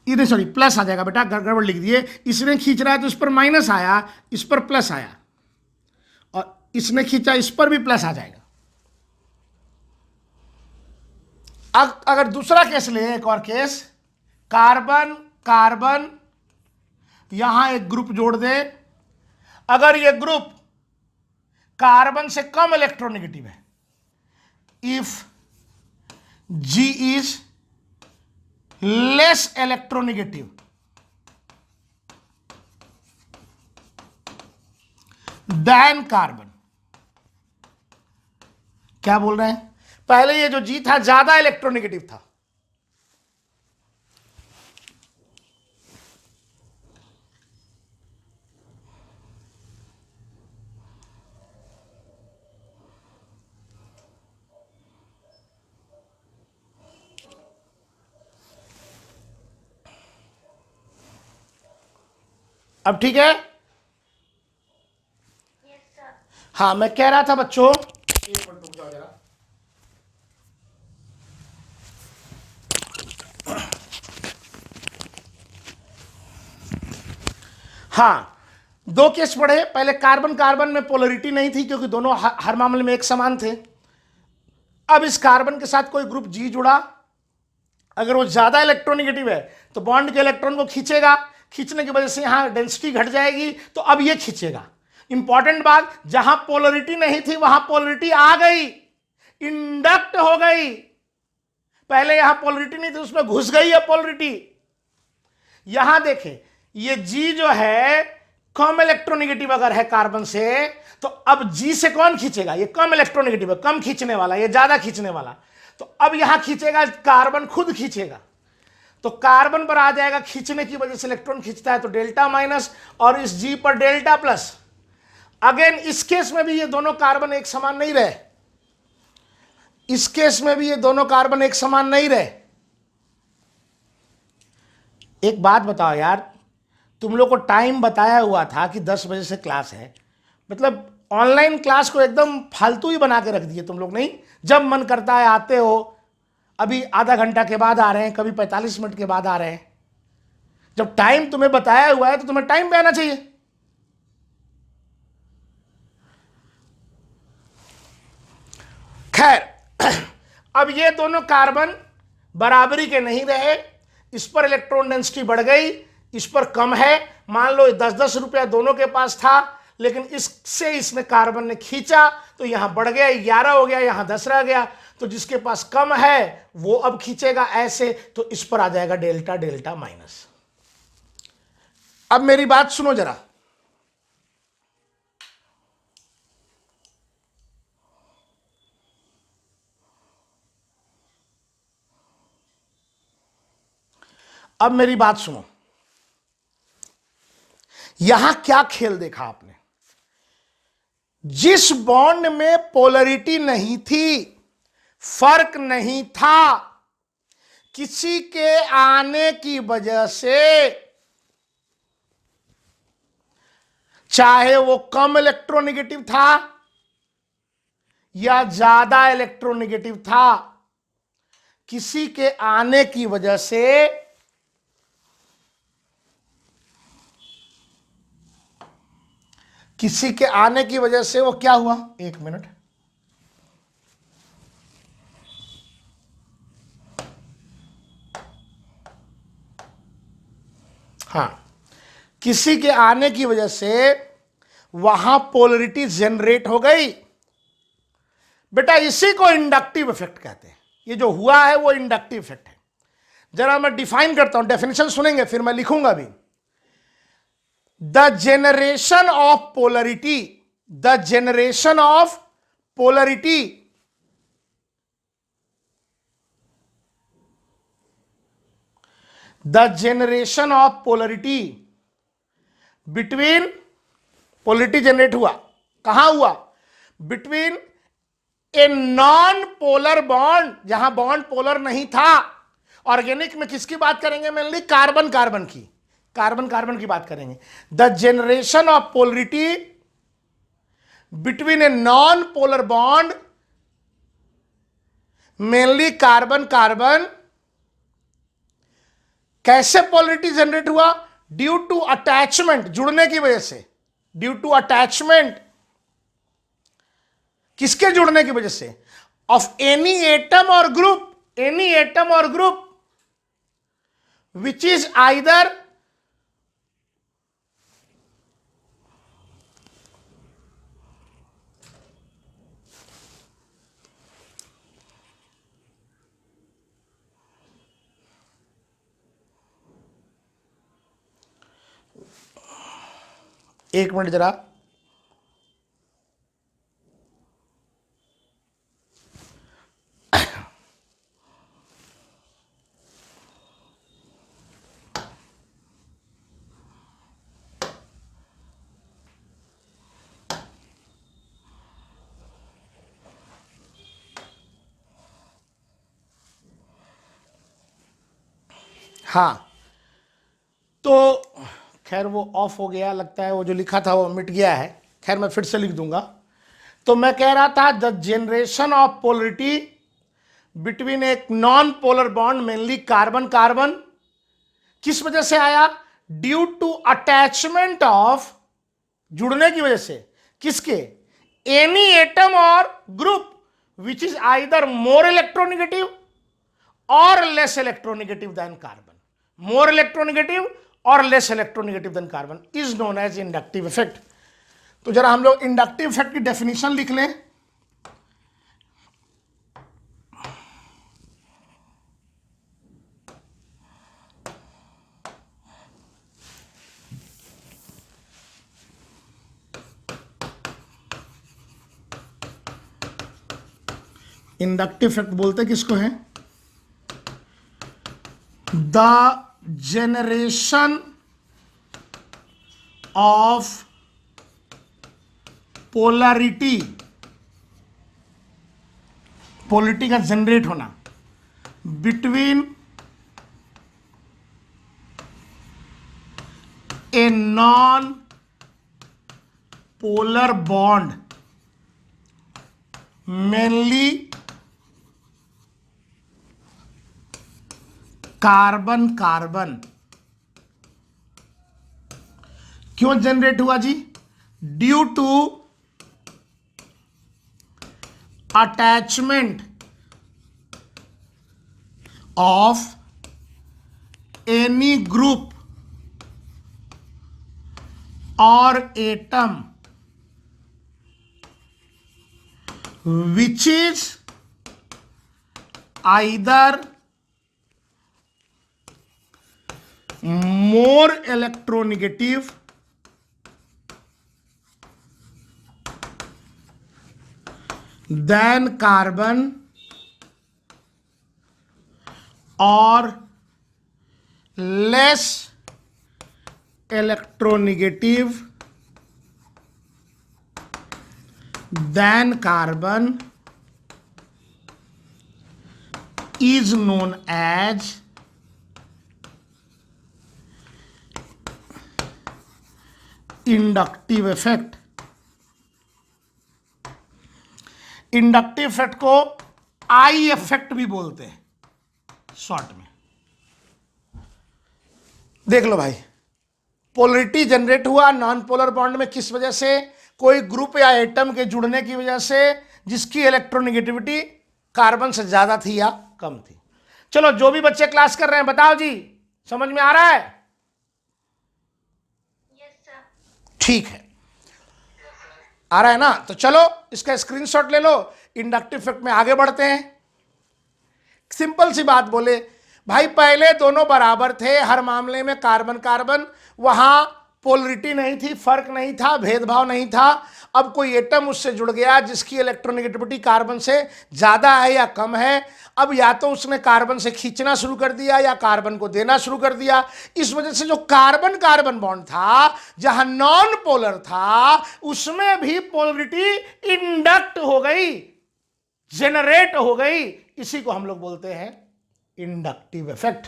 इधर सॉरी प्लस आ जाएगा बेटा, गड़बड़ लिख दिए, इसने खींच रहा है तो इस पर माइनस आया, इस पर प्लस आया, और इसने खींचा इस पर भी प्लस आ जाएगा। अगर दूसरा केस ले, एक और केस, कार्बन कार्बन, यहां एक ग्रुप जोड़ दे, अगर ये ग्रुप कार्बन से कम इलेक्ट्रोनेगेटिव है, if G is less electronegative than carbon, क्या बोल रहे हैं, पहले ये जो G था ज्यादा इलेक्ट्रोनेगेटिव था, अब ठीक है। हाँ मैं कह रहा था बच्चों, एक मिनट रुक जाओ जरा, हाँ दो केस पढ़े, पहले कार्बन कार्बन में पोलरिटी नहीं थी क्योंकि दोनों हर मामले में एक समान थे। अब इस कार्बन के साथ कोई ग्रुप G जुड़ा, अगर वो ज्यादा इलेक्ट्रोनेगेटिव है तो बॉन्ड के इलेक्ट्रॉन को खींचेगा, खींचने की वजह से यहां डेंसिटी घट जाएगी, तो अब ये खींचेगा। इंपॉर्टेंट बात, जहां पोलरिटी नहीं थी वहां पोलरिटी आ गई, इंडक्ट हो गई, पहले यहां पोलरिटी नहीं थी उसमें घुस गई है पोलरिटी। यहां देखें, ये G जो है कम इलेक्ट्रोनेगेटिव अगर है कार्बन से, तो अब G से कौन खींचेगा, ये कम इलेक्ट्रोनेगेटिव है, कम खींचने वाला, ये ज्यादा खींचने वाला, तो अब यहां खींचेगा, कार्बन खुद खींचेगा, तो कार्बन पर आ जाएगा, खींचने की वजह से इलेक्ट्रॉन खींचता है तो डेल्टा माइनस, और इस G पर डेल्टा प्लस। अगेन इस केस में भी ये दोनों कार्बन एक समान नहीं रहे, इस केस में भी ये दोनों कार्बन एक समान नहीं रहे, एक बात बताओ यार, तुम लोग को टाइम बताया हुआ था कि 10 बजे से क्लास है, मतलब ऑनलाइन क्लास को एकदम फालतू ही बना के रख दिए तुम लोग। नहीं, जब मन करता है आते हो, अभी आधा घंटा के बाद आ रहे हैं, कभी 45 मिनट के बाद आ रहे हैं। जब टाइम तुम्हें बताया हुआ है तो तुम्हें टाइम पे आना चाहिए। खैर, अब ये दोनों कार्बन बराबरी के नहीं रहे, इस पर इलेक्ट्रॉन डेंसिटी बढ़ गई, इस पर कम है। मान लो 10-10 रुपया दोनों के पास था, लेकिन इससे इसने कार्बन ने खींचा तो यहां बढ़ गया, 11 हो गया, यहां 10 रह गया। तो जिसके पास कम है वो अब खींचेगा ऐसे, तो इस पर आ जाएगा डेल्टा डेल्टा माइनस। अब मेरी बात सुनो जरा, अब मेरी बात सुनो। यहां क्या खेल देखा आपने? जिस बॉन्ड में पोलरिटी नहीं थी, फर्क नहीं था, किसी के आने की वजह से, चाहे वो कम इलेक्ट्रोनेगेटिव था या ज्यादा इलेक्ट्रोनेगेटिव था, किसी के आने की वजह से वो क्या हुआ? एक मिनट, हां, किसी के आने की वजह से वहां पोलरिटी जनरेट हो गई। बेटा इसी को इंडक्टिव इफेक्ट कहते हैं। ये जो हुआ है वो इंडक्टिव इफेक्ट है। जरा मैं डिफाइन करता हूं, डेफिनेशन सुनेंगे फिर मैं लिखूंगा भी। The generation of polarity, the generation of polarity the generation of polarity between, polarity generate हुआ, कहां हुआ? Between a non polar bond, जहां बॉन्ड पोलर नहीं था। ऑर्गेनिक में किसकी बात करेंगे? मेनली कार्बन कार्बन की, कार्बन कार्बन की बात करेंगे। The generation of polarity between a non polar bond, mainly carbon carbon. कैसे पोलरिटी जनरेट हुआ? ड्यू टू अटैचमेंट, जुड़ने की वजह से, ड्यू टू अटैचमेंट। किसके जुड़ने की वजह से? ऑफ एनी एटम और ग्रुप, एनी एटम और ग्रुप विच इज आइदर एक मिनट जरा, हाँ। तो खैर वो ऑफ हो गया लगता है, वो जो लिखा था वो मिट गया है। खैर मैं फिर से लिख दूंगा। तो मैं कह रहा था the generation of polarity between एक non polar bond, mainly carbon carbon, किस वजह से आया? ड्यू टू अटैचमेंट ऑफ, जुड़ने की वजह से। किसके? एनी एटम और group which is either more electronegative और less electronegative than carbon. More electronegative और less electronegative than carbon is known as inductive effect. तो जरा हम लोग इंडक्टिव इफेक्ट की डेफिनेशन लिख लें। इंडक्टिव इफेक्ट बोलते किसको है? The generation of polarity, polarity का जनरेट होना between a non polar bond mainly carbon carbon क्यों जनरेट हुआ जी? Due to attachment of any group और atom which is either more electronegative than carbon or less electronegative than carbon is known as inductive effect. Inductive effect को I effect भी बोलते हैं short में। देख लो भाई, पोलरिटी जनरेट हुआ non polar bond में किस वजह से? कोई ग्रुप या एटम के जुड़ने की वजह से जिसकी इलेक्ट्रोनेगेटिविटी कार्बन से ज्यादा थी या कम थी। चलो जो भी बच्चे क्लास कर रहे हैं बताओ जी, समझ में आ रहा है? ठीक है, आ रहा है ना? तो चलो इसका स्क्रीनशॉट ले लो, इंडक्टिव इफेक्ट में आगे बढ़ते हैं। सिंपल सी बात बोले भाई, पहले दोनों बराबर थे हर मामले में, कार्बन कार्बन, वहां पोलरिटी नहीं थी, फर्क नहीं था, भेदभाव नहीं था। अब कोई एटम उससे जुड़ गया जिसकी इलेक्ट्रोनेगेटिविटी कार्बन से ज्यादा है या कम है, अब या तो उसने कार्बन से खींचना शुरू कर दिया या कार्बन को देना शुरू कर दिया। इस वजह से जो कार्बन कार्बन बॉन्ड था, जहां नॉन पोलर था, उसमें भी पोलरिटी इंडक्ट हो गई, जेनरेट हो गई। इसी को हम लोग बोलते हैं इंडक्टिव इफेक्ट।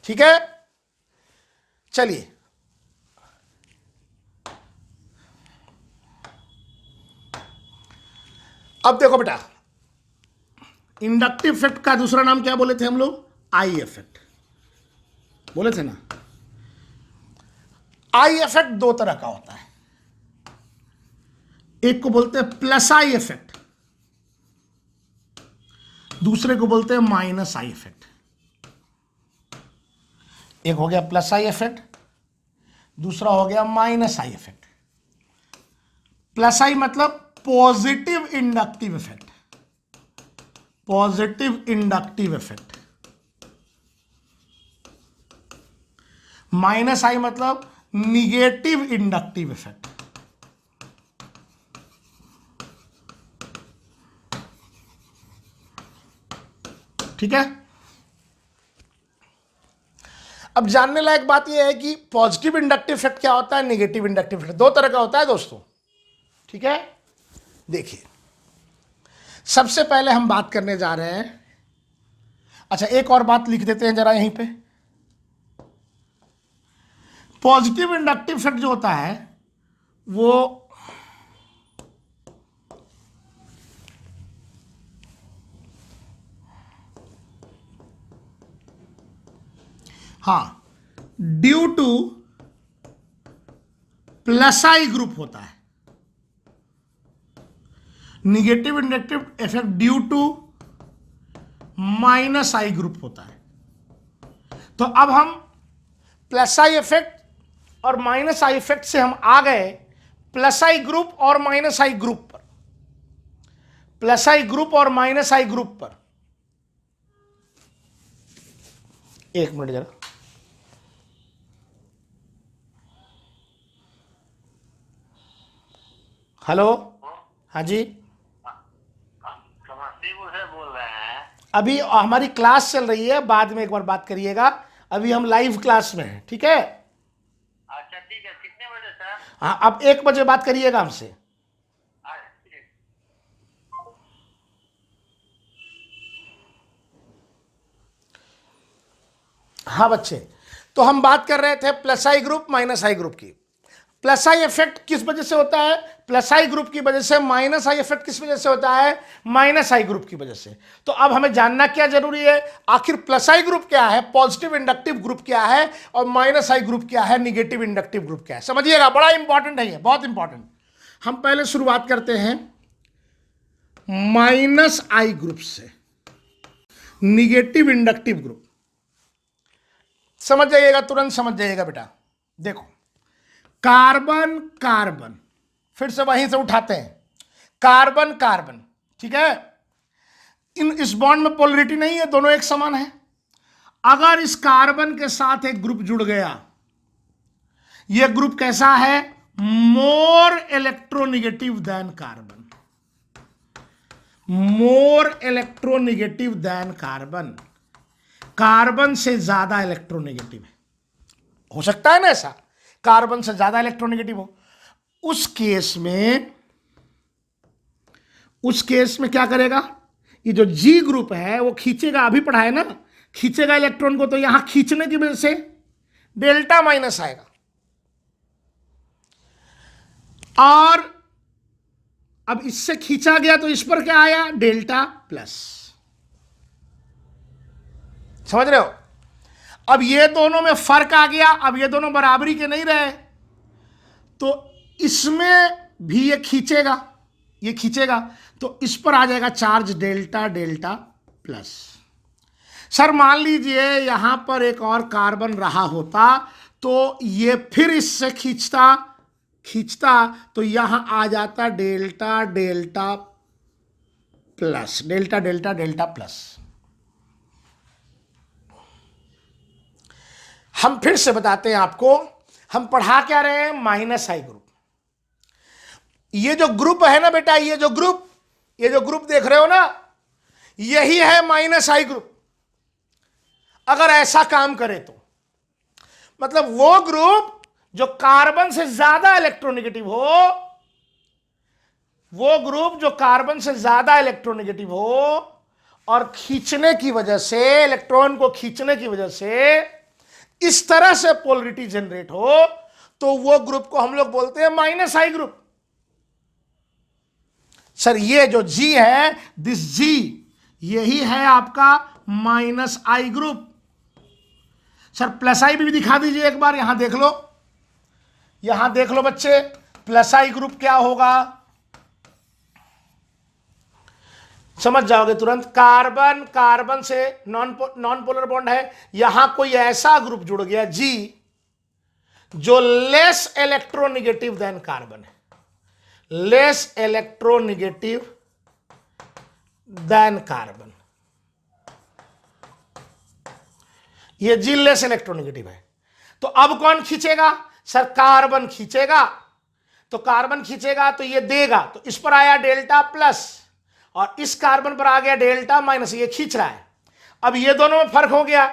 ठीक है, चलिए अब देखो बेटा, इंडक्टिव इफेक्ट का दूसरा नाम क्या बोले थे हम लोग? आई इफेक्ट बोले थे ना। आई इफेक्ट दो तरह का होता है, एक को बोलते हैं प्लस आई इफेक्ट, दूसरे को बोलते हैं माइनस आई इफेक्ट। एक हो गया प्लस आई इफेक्ट, दूसरा हो गया minus I effect. Plus I मतलब positive inductive effect, positive inductive effect. Minus I मतलब निगेटिव इंडक्टिव इफेक्ट। ठीक है, अब जानने लायक बात यह है कि पॉजिटिव इंडक्टिव इफेक्ट क्या होता है, नेगेटिव इंडक्टिव इफेक्ट, दो तरह का होता है दोस्तों। ठीक है, देखिए सबसे पहले हम बात करने जा रहे हैं। अच्छा, एक और बात लिख देते हैं जरा यहीं पे। पॉजिटिव इंडक्टिव इफेक्ट जो होता है वो हाँ due to plus I group होता है। Negative inductive effect due to minus I group होता है। तो अब हम प्लस आई इफेक्ट और माइनस आई इफेक्ट से हम आ गए प्लस आई ग्रुप और माइनस आई ग्रुप पर, प्लस आई ग्रुप और माइनस आई ग्रुप पर। एक मिनट जरा, हेलो, हाँ जी, समस्तीपुर से बोल रहे हैं। अभी हमारी क्लास चल रही है, बाद में एक बार बात करिएगा, अभी हम लाइव क्लास में हैं। ठीक है, अच्छा ठीक है, कितने बजे सर? हाँ अब 1 बजे बात करिएगा हमसे। ठीक। हाँ बच्चे, तो हम बात कर रहे थे plus I group minus I group की। प्लस आई इफेक्ट किस वजह से होता है? प्लस आई ग्रुप की वजह से। माइनस आई इफेक्ट किस वजह से होता है? माइनस आई ग्रुप की वजह से। तो अब हमें जानना क्या जरूरी है, आखिर प्लस आई ग्रुप क्या है, पॉजिटिव इंडक्टिव ग्रुप क्या है, और माइनस आई ग्रुप क्या है, निगेटिव इंडक्टिव ग्रुप क्या है। समझिएगा, बड़ा इंपॉर्टेंट है ये, बहुत इंपॉर्टेंट। हम पहले शुरुआत करते हैं माइनस आई ग्रुप से, निगेटिव इंडक्टिव ग्रुप। समझ जाइएगा, तुरंत समझ जाइएगा बेटा। देखो, कार्बन कार्बन, फिर से वहीं से उठाते हैं, कार्बन कार्बन, ठीक है। इस बॉन्ड में पोलरिटी नहीं है, दोनों एक समान है। अगर इस कार्बन के साथ एक ग्रुप जुड़ गया, यह ग्रुप कैसा है? More electronegative than carbon, more electronegative than carbon. Carbon से ज्यादा इलेक्ट्रोनिगेटिव है, हो सकता है ना ऐसा, कार्बन से ज्यादा इलेक्ट्रोनिगेटिव हो। उस केस में क्या करेगा? ये जो जी ग्रुप है वो खींचेगा, अभी पढ़ा है ना, खींचेगा इलेक्ट्रॉन को, तो यहां खींचने की वजह से डेल्टा माइनस आएगा, और अब इससे खींचा गया तो इस पर क्या आया? Delta plus. समझ रहे हो? अब ये दोनों में फर्क आ गया, अब ये दोनों बराबरी के नहीं रहे, तो इसमें भी ये खींचेगा, ये खींचेगा, तो इस पर आ जाएगा charge delta delta plus. Sir मान लीजिए यहां पर एक और कार्बन रहा होता, तो ये फिर इससे खींचता तो यहां आ जाता delta delta plus, delta delta delta plus. हम फिर से बताते हैं आपको, हम पढ़ा क्या रहे हैं? Minus I group. ये जो ग्रुप है ना बेटा, ये जो ग्रुप देख रहे हो ना, यही है माइनस आई ग्रुप। अगर ऐसा काम करे तो मतलब वो ग्रुप जो कार्बन से ज्यादा इलेक्ट्रोनिगेटिव हो, वो ग्रुप जो कार्बन से ज्यादा इलेक्ट्रोनिगेटिव हो और खींचने की वजह से, इलेक्ट्रॉन को खींचने की वजह से इस तरह से पोलरिटी जनरेट हो, तो वो ग्रुप को हम लोग बोलते हैं माइनस आई ग्रुप। सर ये जो जी है, दिस जी, यही है आपका minus I group. Sir plus आई भी दिखा दीजिए एक बार, यहां देख लो, यहां देख लो बच्चे, प्लस आई ग्रुप क्या होगा, समझ जाओगे तुरंत। कार्बन कार्बन से नॉन पोलर बॉन्ड है, यहां कोई ऐसा ग्रुप जुड़ गया जी जो लेस इलेक्ट्रोनिगेटिव देन कार्बन है, लेस इलेक्ट्रोनिगेटिव देन कार्बन। ये जी लेस इलेक्ट्रोनिगेटिव है, तो अब कौन खींचेगा? सर कार्बन खींचेगा, तो कार्बन खींचेगा तो ये देगा, तो इस पर आया डेल्टा प्लस, और इस कार्बन पर आ गया डेल्टा माइनस, ये खींच रहा है। अब ये दोनों में फर्क हो गया,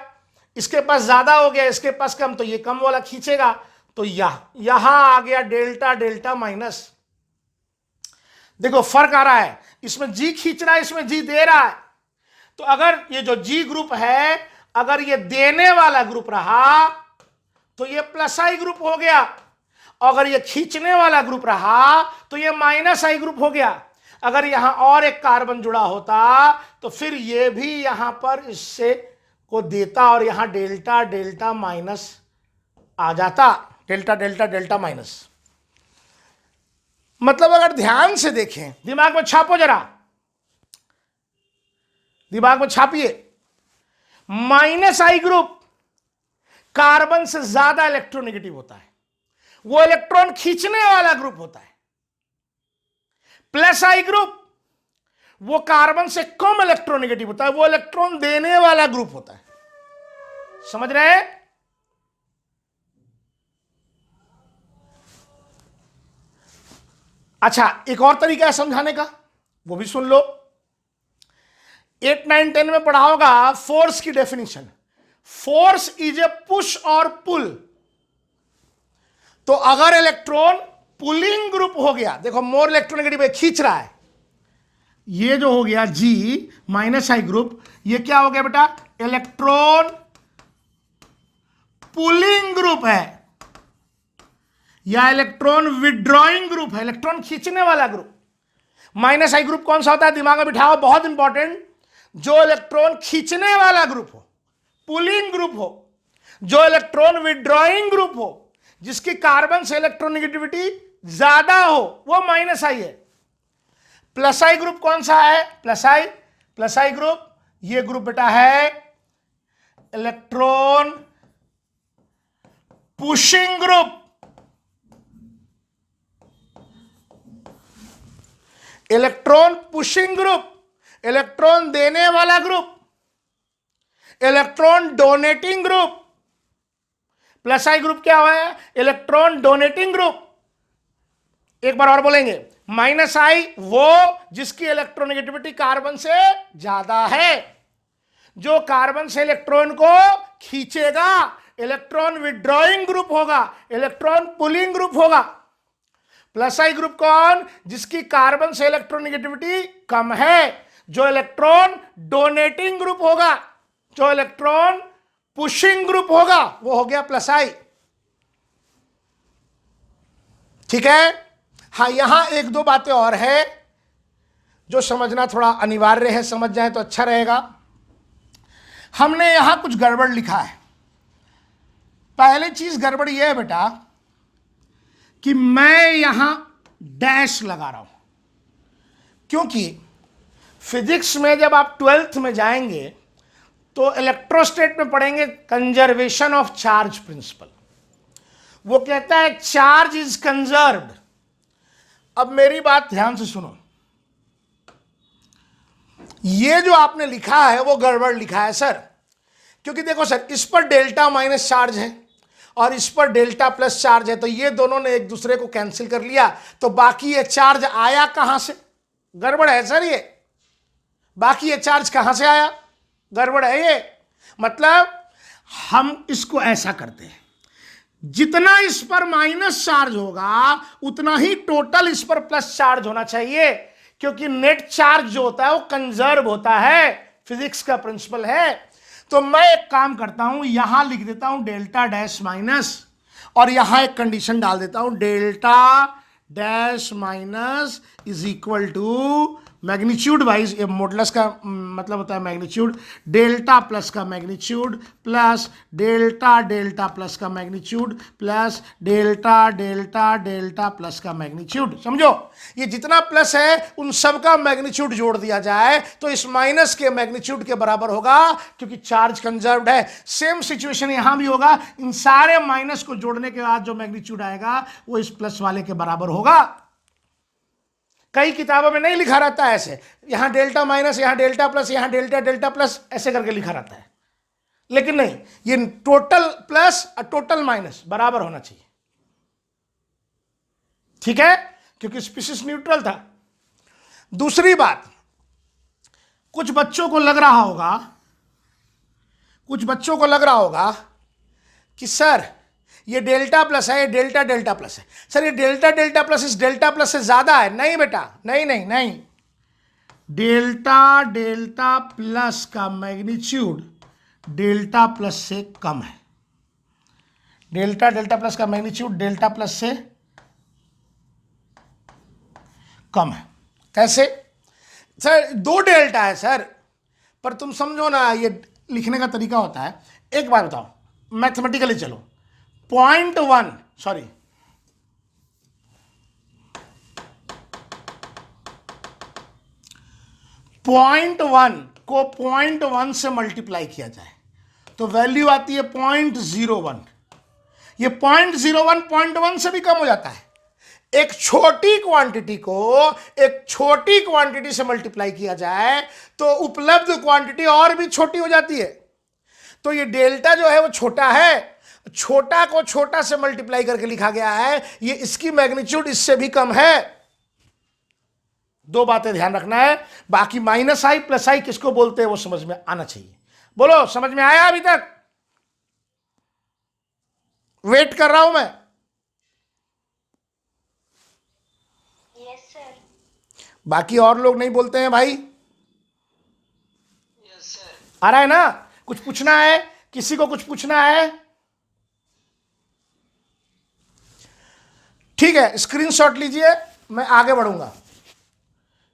इसके पास ज्यादा हो गया, इसके पास कम, तो ये कम वाला खींचेगा, तो यहां आ गया डेल्टा डेल्टा माइनस। देखो फर्क आ रहा है, इसमें जी खींच रहा है, इसमें जी दे रहा है। तो अगर ये जो जी ग्रुप है, अगर ये देने वाला ग्रुप रहा तो ये प्लस आई ग्रुप हो गया, अगर ये खींचने वाला ग्रुप रहा तो ये माइनस आई ग्रुप हो गया। अगर यहां और एक कार्बन जुड़ा होता तो फिर ये भी यहां पर इससे को देता, और यहां डेल्टा डेल्टा माइनस आ जाता, डेल्टा डेल्टा डेल्टा माइनस। मतलब अगर ध्यान से देखें, दिमाग में छापो जरा, दिमाग में छापिए, माइनस आई ग्रुप कार्बन से ज्यादा इलेक्ट्रोनेगेटिव होता है, वो इलेक्ट्रॉन खींचने वाला ग्रुप होता है। प्लस आई ग्रुप वो कार्बन से कम इलेक्ट्रोनेगेटिव होता है, वो इलेक्ट्रॉन देने वाला ग्रुप होता है। समझ रहे हैं? अच्छा, एक और तरीका है समझाने का, वो भी सुन लो। 8, 9, 10 में पढ़ा होगा फोर्स की definition. Force is a push और पुल। तो अगर इलेक्ट्रॉन पुलिंग ग्रुप हो गया, देखो मोर इलेक्ट्रोनेगेटिव खींच रहा है, ये जो हो गया जी माइनस आई ग्रुप, ये क्या हो गया बेटा? इलेक्ट्रॉन पुलिंग ग्रुप है या इलेक्ट्रॉन विड्रॉइंग ग्रुप है, इलेक्ट्रॉन खींचने वाला ग्रुप। माइनस आई ग्रुप कौन सा होता है, दिमाग में बिठाओ, बहुत इंपॉर्टेंट। जो इलेक्ट्रॉन खींचने वाला ग्रुप हो, पुलिंग ग्रुप हो। जो इलेक्ट्रॉन विड्रॉइंग ग्रुप हो, जिसकी कार्बन से इलेक्ट्रोनेगेटिविटी ज्यादा हो, वो माइनस आई है। प्लस आई ग्रुप कौन सा है, प्लस आई ग्रुप, ये ग्रुप बेटा है electron pushing group. Electron pushing group, electron देने वाला group, electron donating group. Plus I group क्या हुआ है, इलेक्ट्रॉन डोनेटिंग ग्रुप। एक बार और बोलेंगे, माइनस आई वो जिसकी इलेक्ट्रोनेगेटिविटी कार्बन से ज्यादा है, जो कार्बन से इलेक्ट्रॉन को खींचेगा, इलेक्ट्रॉन विड्रॉइंग ग्रुप होगा, इलेक्ट्रॉन पुलिंग ग्रुप होगा। प्लस आई ग्रुप कौन, जिसकी कार्बन से इलेक्ट्रोनेगेटिविटी कम है, जो इलेक्ट्रॉन डोनेटिंग ग्रुप होगा, जो इलेक्ट्रॉन पुशिंग ग्रुप होगा, वो हो गया प्लस आई। ठीक है। हाँ, यहां एक दो बातें और है जो समझना थोड़ा अनिवार्य है, समझ जाए तो अच्छा रहेगा। हमने यहां कुछ गड़बड़ लिखा है। पहली चीज गड़बड़ यह है बेटा कि मैं यहां डैश लगा रहा हूं, क्योंकि फिजिक्स में जब आप 12th में जाएंगे तो इलेक्ट्रोस्टेट में पढ़ेंगे कंजर्वेशन ऑफ चार्ज प्रिंसिपल। वो कहता है चार्ज इज कंजर्व्ड। अब मेरी बात ध्यान से सुनो, ये जो आपने लिखा है वो गड़बड़ लिखा है सर। क्योंकि देखो सर, इस पर डेल्टा माइनस चार्ज है और इस पर डेल्टा प्लस चार्ज है, तो ये दोनों ने एक दूसरे को कैंसिल कर लिया, तो बाकी ये चार्ज आया कहां से? गड़बड़ है सर ये। बाकी ये चार्ज कहां से आया? गड़बड़ है ये। मतलब हम इसको ऐसा करते हैं, जितना इस पर माइनस चार्ज होगा उतना ही टोटल इस पर प्लस चार्ज होना चाहिए, क्योंकि नेट चार्ज जो होता है वो कंजर्व होता है, फिजिक्स का प्रिंसिपल है। तो मैं एक काम करता हूं, यहां लिख देता हूं डेल्टा डैश माइनस, और यहां एक कंडीशन डाल देता हूं, delta dash minus is equal to magnitude wise, ये मॉडुलस का मतलब होता है मैग्नीट्यूड, डेल्टा प्लस का magnitude plus delta delta plus का magnitude plus delta delta delta plus का मैग्नीट्यूड। समझो, ये जितना प्लस है उन सब का मैग्नीट्यूड जोड़ दिया जाए तो इस माइनस के मैग्नीट्यूड के बराबर होगा, क्योंकि चार्ज कंजर्व्ड है। सेम सिचुएशन यहां भी होगा, इन सारे माइनस को जोड़ने के बाद जो मैग्नीट्यूड आएगा वो इस प्लस वाले के बराबर होगा। कई किताबों में नहीं लिखा रहता है ऐसे, यहां डेल्टा माइनस, यहां डेल्टा प्लस, यहां डेल्टा डेल्टा प्लस, ऐसे करके लिखा रहता है। लेकिन नहीं, ये टोटल प्लस और टोटल माइनस बराबर होना चाहिए। ठीक है, क्योंकि स्पीशीज न्यूट्रल था। दूसरी बात, कुछ बच्चों को लग रहा होगा कि सर ये डेल्टा प्लस है, ये डेल्टा डेल्टा प्लस है। सर ये डेल्टा डेल्टा प्लस इस डेल्टा प्लस से ज्यादा है। नहीं बेटा, नहीं नहीं नहीं, डेल्टा डेल्टा प्लस का मैग्नीट्यूड डेल्टा प्लस से कम है। डेल्टा डेल्टा प्लस का मैग्नीट्यूड डेल्टा प्लस से कम है। कैसे? सर दो डेल्टा है सर, पर तुम समझो ना, ये लिखने का तरीका होता है। एक बार बताओ, मैथमेटिकली चलो, 0.1 को 0.1 से मल्टीप्लाई किया जाए तो वैल्यू आती है 0.01। ये 0.01 0.1 से भी कम हो जाता है। एक छोटी क्वांटिटी को एक छोटी क्वांटिटी से मल्टीप्लाई किया जाए तो उपलब्ध क्वांटिटी और भी छोटी हो जाती है। तो ये डेल्टा जो है वो छोटा है, छोटा को छोटा से मल्टीप्लाई करके लिखा गया है, ये इसकी मैग्नीट्यूड इससे भी कम है। दो बातें ध्यान रखना है। बाकी माइनस आई प्लस आई किसको बोलते हैं वो समझ में आना चाहिए। बोलो, समझ में आया अभी तक? वेट कर रहा हूं मैं। Yes sir. बाकी और लोग नहीं बोलते हैं भाई? Yes sir. आ रहा है ना? कुछ पूछना है? किसी को कुछ पूछना है? ठीक है, स्क्रीनशॉट लीजिए, मैं आगे बढ़ूंगा।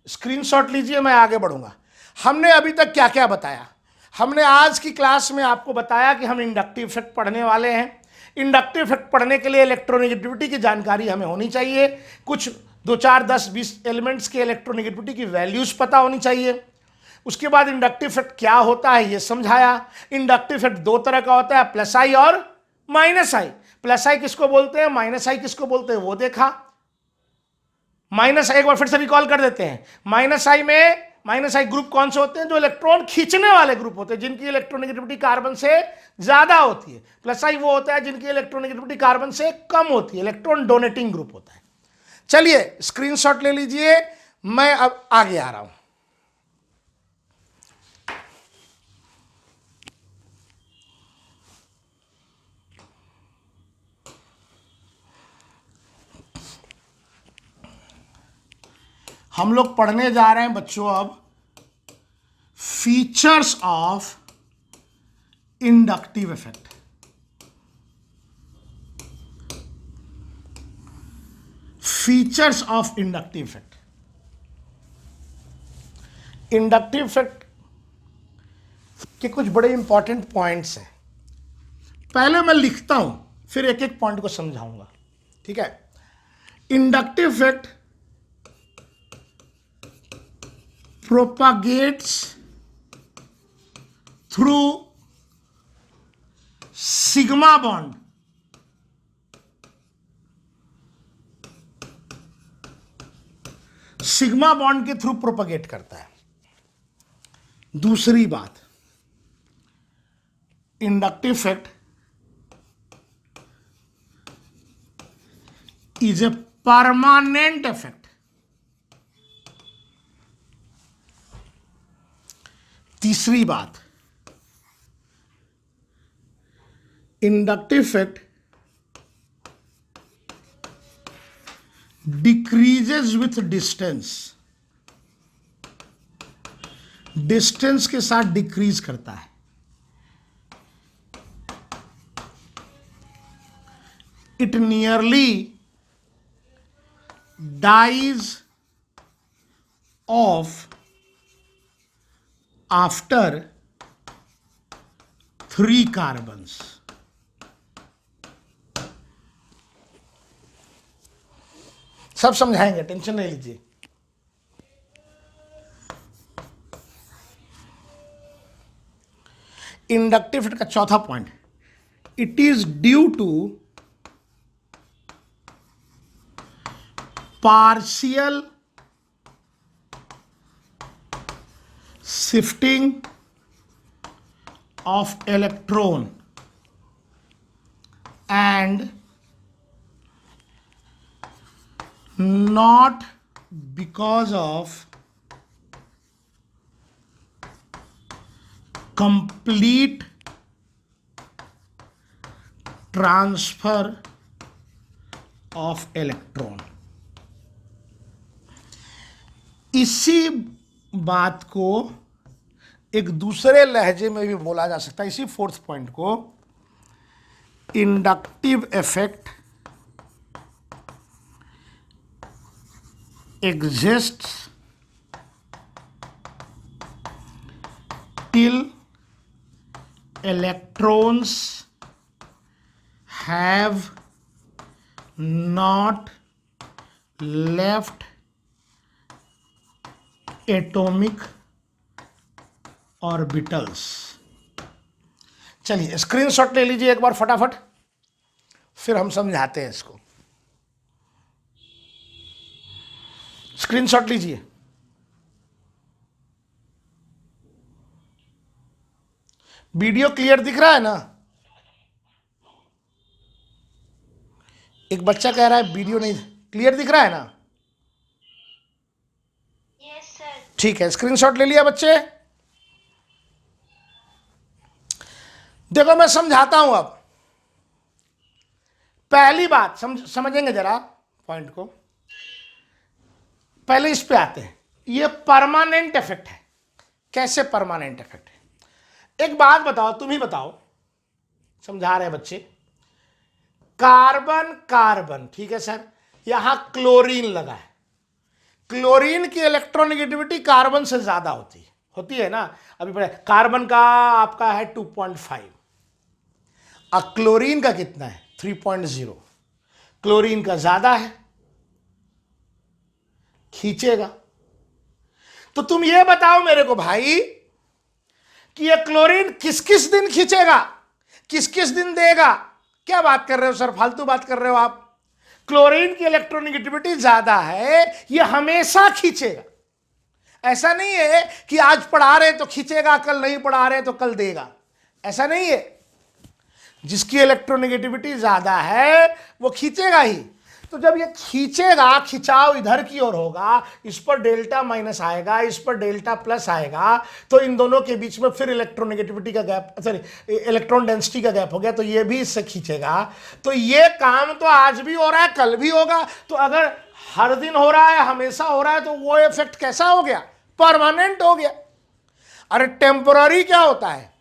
स्क्रीनशॉट लीजिए, मैं आगे बढ़ूंगा। हमने अभी तक क्या क्या बताया? हमने आज की क्लास में आपको बताया कि हम इंडक्टिव इफेक्ट पढ़ने वाले हैं। इंडक्टिव इफेक्ट पढ़ने के लिए इलेक्ट्रोनेगेटिविटी की जानकारी हमें होनी चाहिए। कुछ 2, 4, 10, 20 एलिमेंट्स के इलेक्ट्रोनेगेटिविटी की वैल्यूज पता होनी चाहिए। उसके बाद इंडक्टिव इफेक्ट क्या होता है ये समझाया। इंडक्टिव इफेक्ट दो तरह का होता है, प्लस आई और माइनस आई। प्लस आई किसको बोलते हैं, माइनस आई किसको बोलते हैं, वो देखा। माइनस आई एक बार फिर से रिकॉल कर देते हैं। माइनस आई ग्रुप कौन से होते हैं? जो इलेक्ट्रॉन खींचने वाले ग्रुप होते हैं, जिनकी इलेक्ट्रोनेगेटिविटी कार्बन से ज्यादा होती है। प्लस आई वो होता है जिनकी इलेक्ट्रोनेगेटिविटी कार्बन से कम होती है, इलेक्ट्रॉन डोनेटिंग ग्रुप होता है। चलिए स्क्रीनशॉट ले लीजिए, मैं अब आगे आ रहा हूं। हम लोग पढ़ने जा रहे हैं बच्चों अब features of inductive effect. Features of inductive effect. Inductive effect के कुछ बड़े इंपॉर्टेंट पॉइंट्स हैं। पहले मैं लिखता हूं, फिर एक एक पॉइंट को समझाऊंगा, ठीक है। Inductive effect propagates through sigma bond. Sigma bond के थ्रू प्रोपगेट करता है। दूसरी बात, inductive effect is a permanent effect. तीसरी बात, inductive effect decreases with distance. Distance के साथ डिक्रीज करता है। It nearly dies off after 3 carbons. सब समझाएंगे, टेंशन नहीं लीजिए। इंडक्टिव इफेक्ट का चौथा point, it is due to partial shifting of electron and not because of complete transfer of electron। इसी बात को एक दूसरे लहजे में भी बोला जा सकता है। इसी फोर्थ पॉइंट को inductive effect exists till electrons have not left atomic orbitals। चलिए स्क्रीनशॉट ले लीजिए एक बार फटाफट, फिर हम समझाते हैं इसको। स्क्रीनशॉट लीजिए। वीडियो क्लियर दिख रहा है ना? एक बच्चा कह रहा है वीडियो नहीं क्लियर दिख रहा है ना? Yes sir. ठीक है, स्क्रीनशॉट ले लिया बच्चे। देखो मैं समझाता हूं अब। पहली बात समझेंगे जरा पॉइंट को। पहले इस पे आते हैं। ये परमानेंट इफेक्ट है। कैसे परमानेंट इफेक्ट है? एक बात बताओ, तुम ही बताओ, समझा रहे हैं बच्चे। कार्बन कार्बन, ठीक है सर, यहां क्लोरीन लगा है। क्लोरीन की इलेक्ट्रोनेगेटिविटी कार्बन से ज्यादा होती है ना। अभी पढ़े कार्बन का आपका है 2.5, अब क्लोरीन का कितना है 3.0। क्लोरीन का ज्यादा है, खींचेगा। तो तुम ये बताओ मेरे को भाई कि ये क्लोरीन किस किस दिन खींचेगा, किस किस दिन देगा? क्या बात कर रहे हो सर, फालतू बात कर रहे हो आप। क्लोरीन की इलेक्ट्रोनेगेटिविटी ज्यादा है, ये हमेशा खींचेगा। ऐसा नहीं है कि आज पढ़ा रहे तो खींचेगा, कल नहीं पढ़ा रहे तो कल देगा, ऐसा नहीं है। जिसकी इलेक्ट्रोनेगेटिविटी ज्यादा है वो खींचेगा ही। तो जब ये खींचेगा, खिंचाव इधर की ओर होगा, इस पर डेल्टा माइनस आएगा, इस पर डेल्टा प्लस आएगा, तो इन दोनों के बीच में फिर इलेक्ट्रोनेगेटिविटी का गैप, सॉरी इलेक्ट्रॉन डेंसिटी का गैप हो गया, तो ये भी इससे खींचेगा। तो ये काम तो आज भी हो रहा है, कल भी होगा। तो अगर हर दिन हो रहा है, हमेशा हो रहा है, तो वो इफेक्ट कैसा हो गया? परमानेंट हो गया। अरे टेम्पोररी क्या होता है?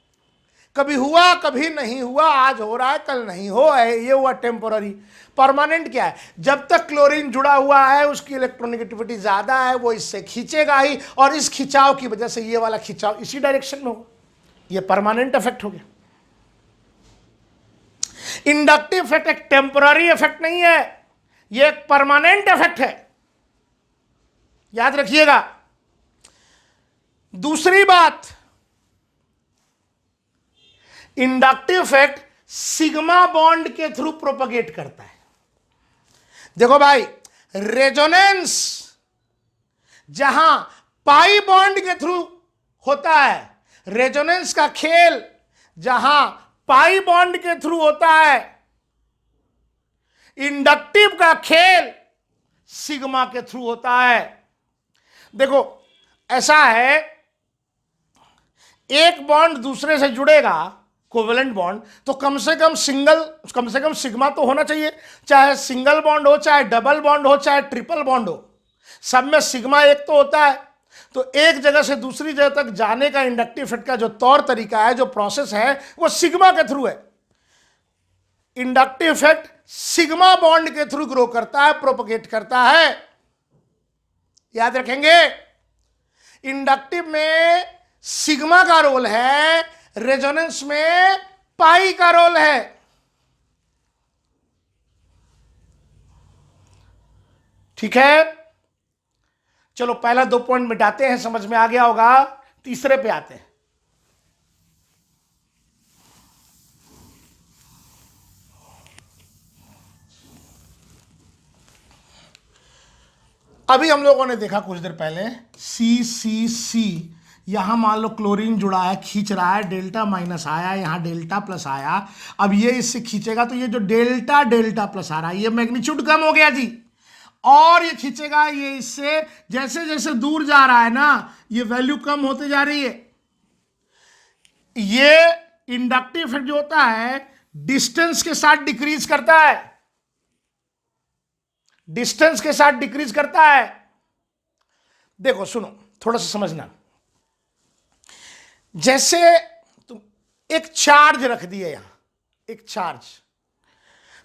कभी हुआ कभी नहीं हुआ, आज हो रहा है कल नहीं हो, ये हुआ टेम्पोररी। परमानेंट क्या है? जब तक क्लोरीन जुड़ा हुआ है, उसकी इलेक्ट्रोनेगेटिविटी ज्यादा है, वो इससे खींचेगा ही, और इस खिंचाव की वजह से ये वाला खिंचाव इसी डायरेक्शन में होगा। ये परमानेंट इफेक्ट हो गया। इंडक्टिव इफेक्ट एक टेम्पोररी इफेक्ट नहीं है, ये एक परमानेंट इफेक्ट है, याद रखिएगा। दूसरी बात, इंडक्टिव इफेक्ट सिग्मा बॉन्ड के थ्रू प्रोपगेट करता है। देखो भाई, रेजोनेंस जहां पाई बॉन्ड के थ्रू होता है, रेजोनेंस का खेल जहां पाई बॉन्ड के थ्रू होता है, इंडक्टिव का खेल सिग्मा के थ्रू होता है। देखो ऐसा है, एक बॉन्ड दूसरे से जुड़ेगा, कोवेलेंट बॉन्ड, तो कम से कम सिग्मा तो होना चाहिए। चाहे सिंगल बॉन्ड हो, चाहे डबल बॉन्ड हो, चाहे ट्रिपल बॉन्ड हो, सब में सिग्मा एक तो होता है। तो एक जगह से दूसरी जगह तक जाने का इंडक्टिव इफेक्ट का जो तौर तरीका है, जो प्रोसेस है, वो सिग्मा के थ्रू है। इंडक्टिव इफेक्ट सिग्मा बॉन्ड के थ्रू ग्रो करता है, प्रोपगेट करता है, याद रखेंगे। इंडक्टिव में सिग्मा का रोल है, रेजोनेंस में पाई का रोल है। ठीक है, चलो पहला 2 पॉइंट मिटाते हैं, समझ में आ गया होगा। तीसरे पे आते हैं। अभी हम लोगों ने देखा कुछ देर पहले सी, यहां मान लो क्लोरीन जुड़ा है, खींच रहा है, डेल्टा माइनस आया, यहां डेल्टा प्लस आया। अब ये इससे खींचेगा, तो ये जो डेल्टा प्लस आ रहा है, ये मैग्नीट्यूड कम हो गया जी, और ये खींचेगा, ये इससे जैसे जैसे दूर जा रहा है ना, ये वैल्यू कम होते जा रही है। ये इंडक्टिव इफेक्ट जो होता है, डिस्टेंस के साथ डिक्रीज करता है, डिस्टेंस के साथ डिक्रीज करता है। देखो सुनो, थोड़ा सा समझना। जैसे तुम एक चार्ज रख दिए यहां, एक चार्ज,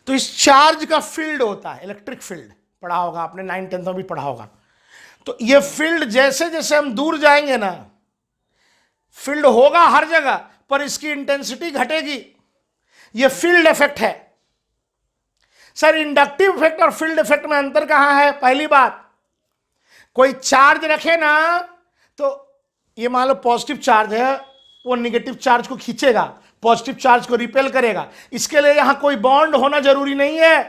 तो इस चार्ज का फील्ड होता है, इलेक्ट्रिक फील्ड, पढ़ा होगा आपने, 9th-10th में भी पढ़ा होगा। तो ये फील्ड जैसे जैसे हम दूर जाएंगे ना, फील्ड होगा हर जगह, पर इसकी इंटेंसिटी घटेगी। ये फील्ड इफेक्ट है। सर इंडक्टिव इफेक्ट और फील्ड इफेक्ट में अंतर कहां है? पहली बात, कोई चार्ज रखे ना, तो ये मान लो पॉजिटिव चार्ज है, वो नेगेटिव चार्ज को खींचेगा, पॉजिटिव चार्ज को रिपेल करेगा। इसके लिए यहां कोई बॉन्ड होना जरूरी नहीं है।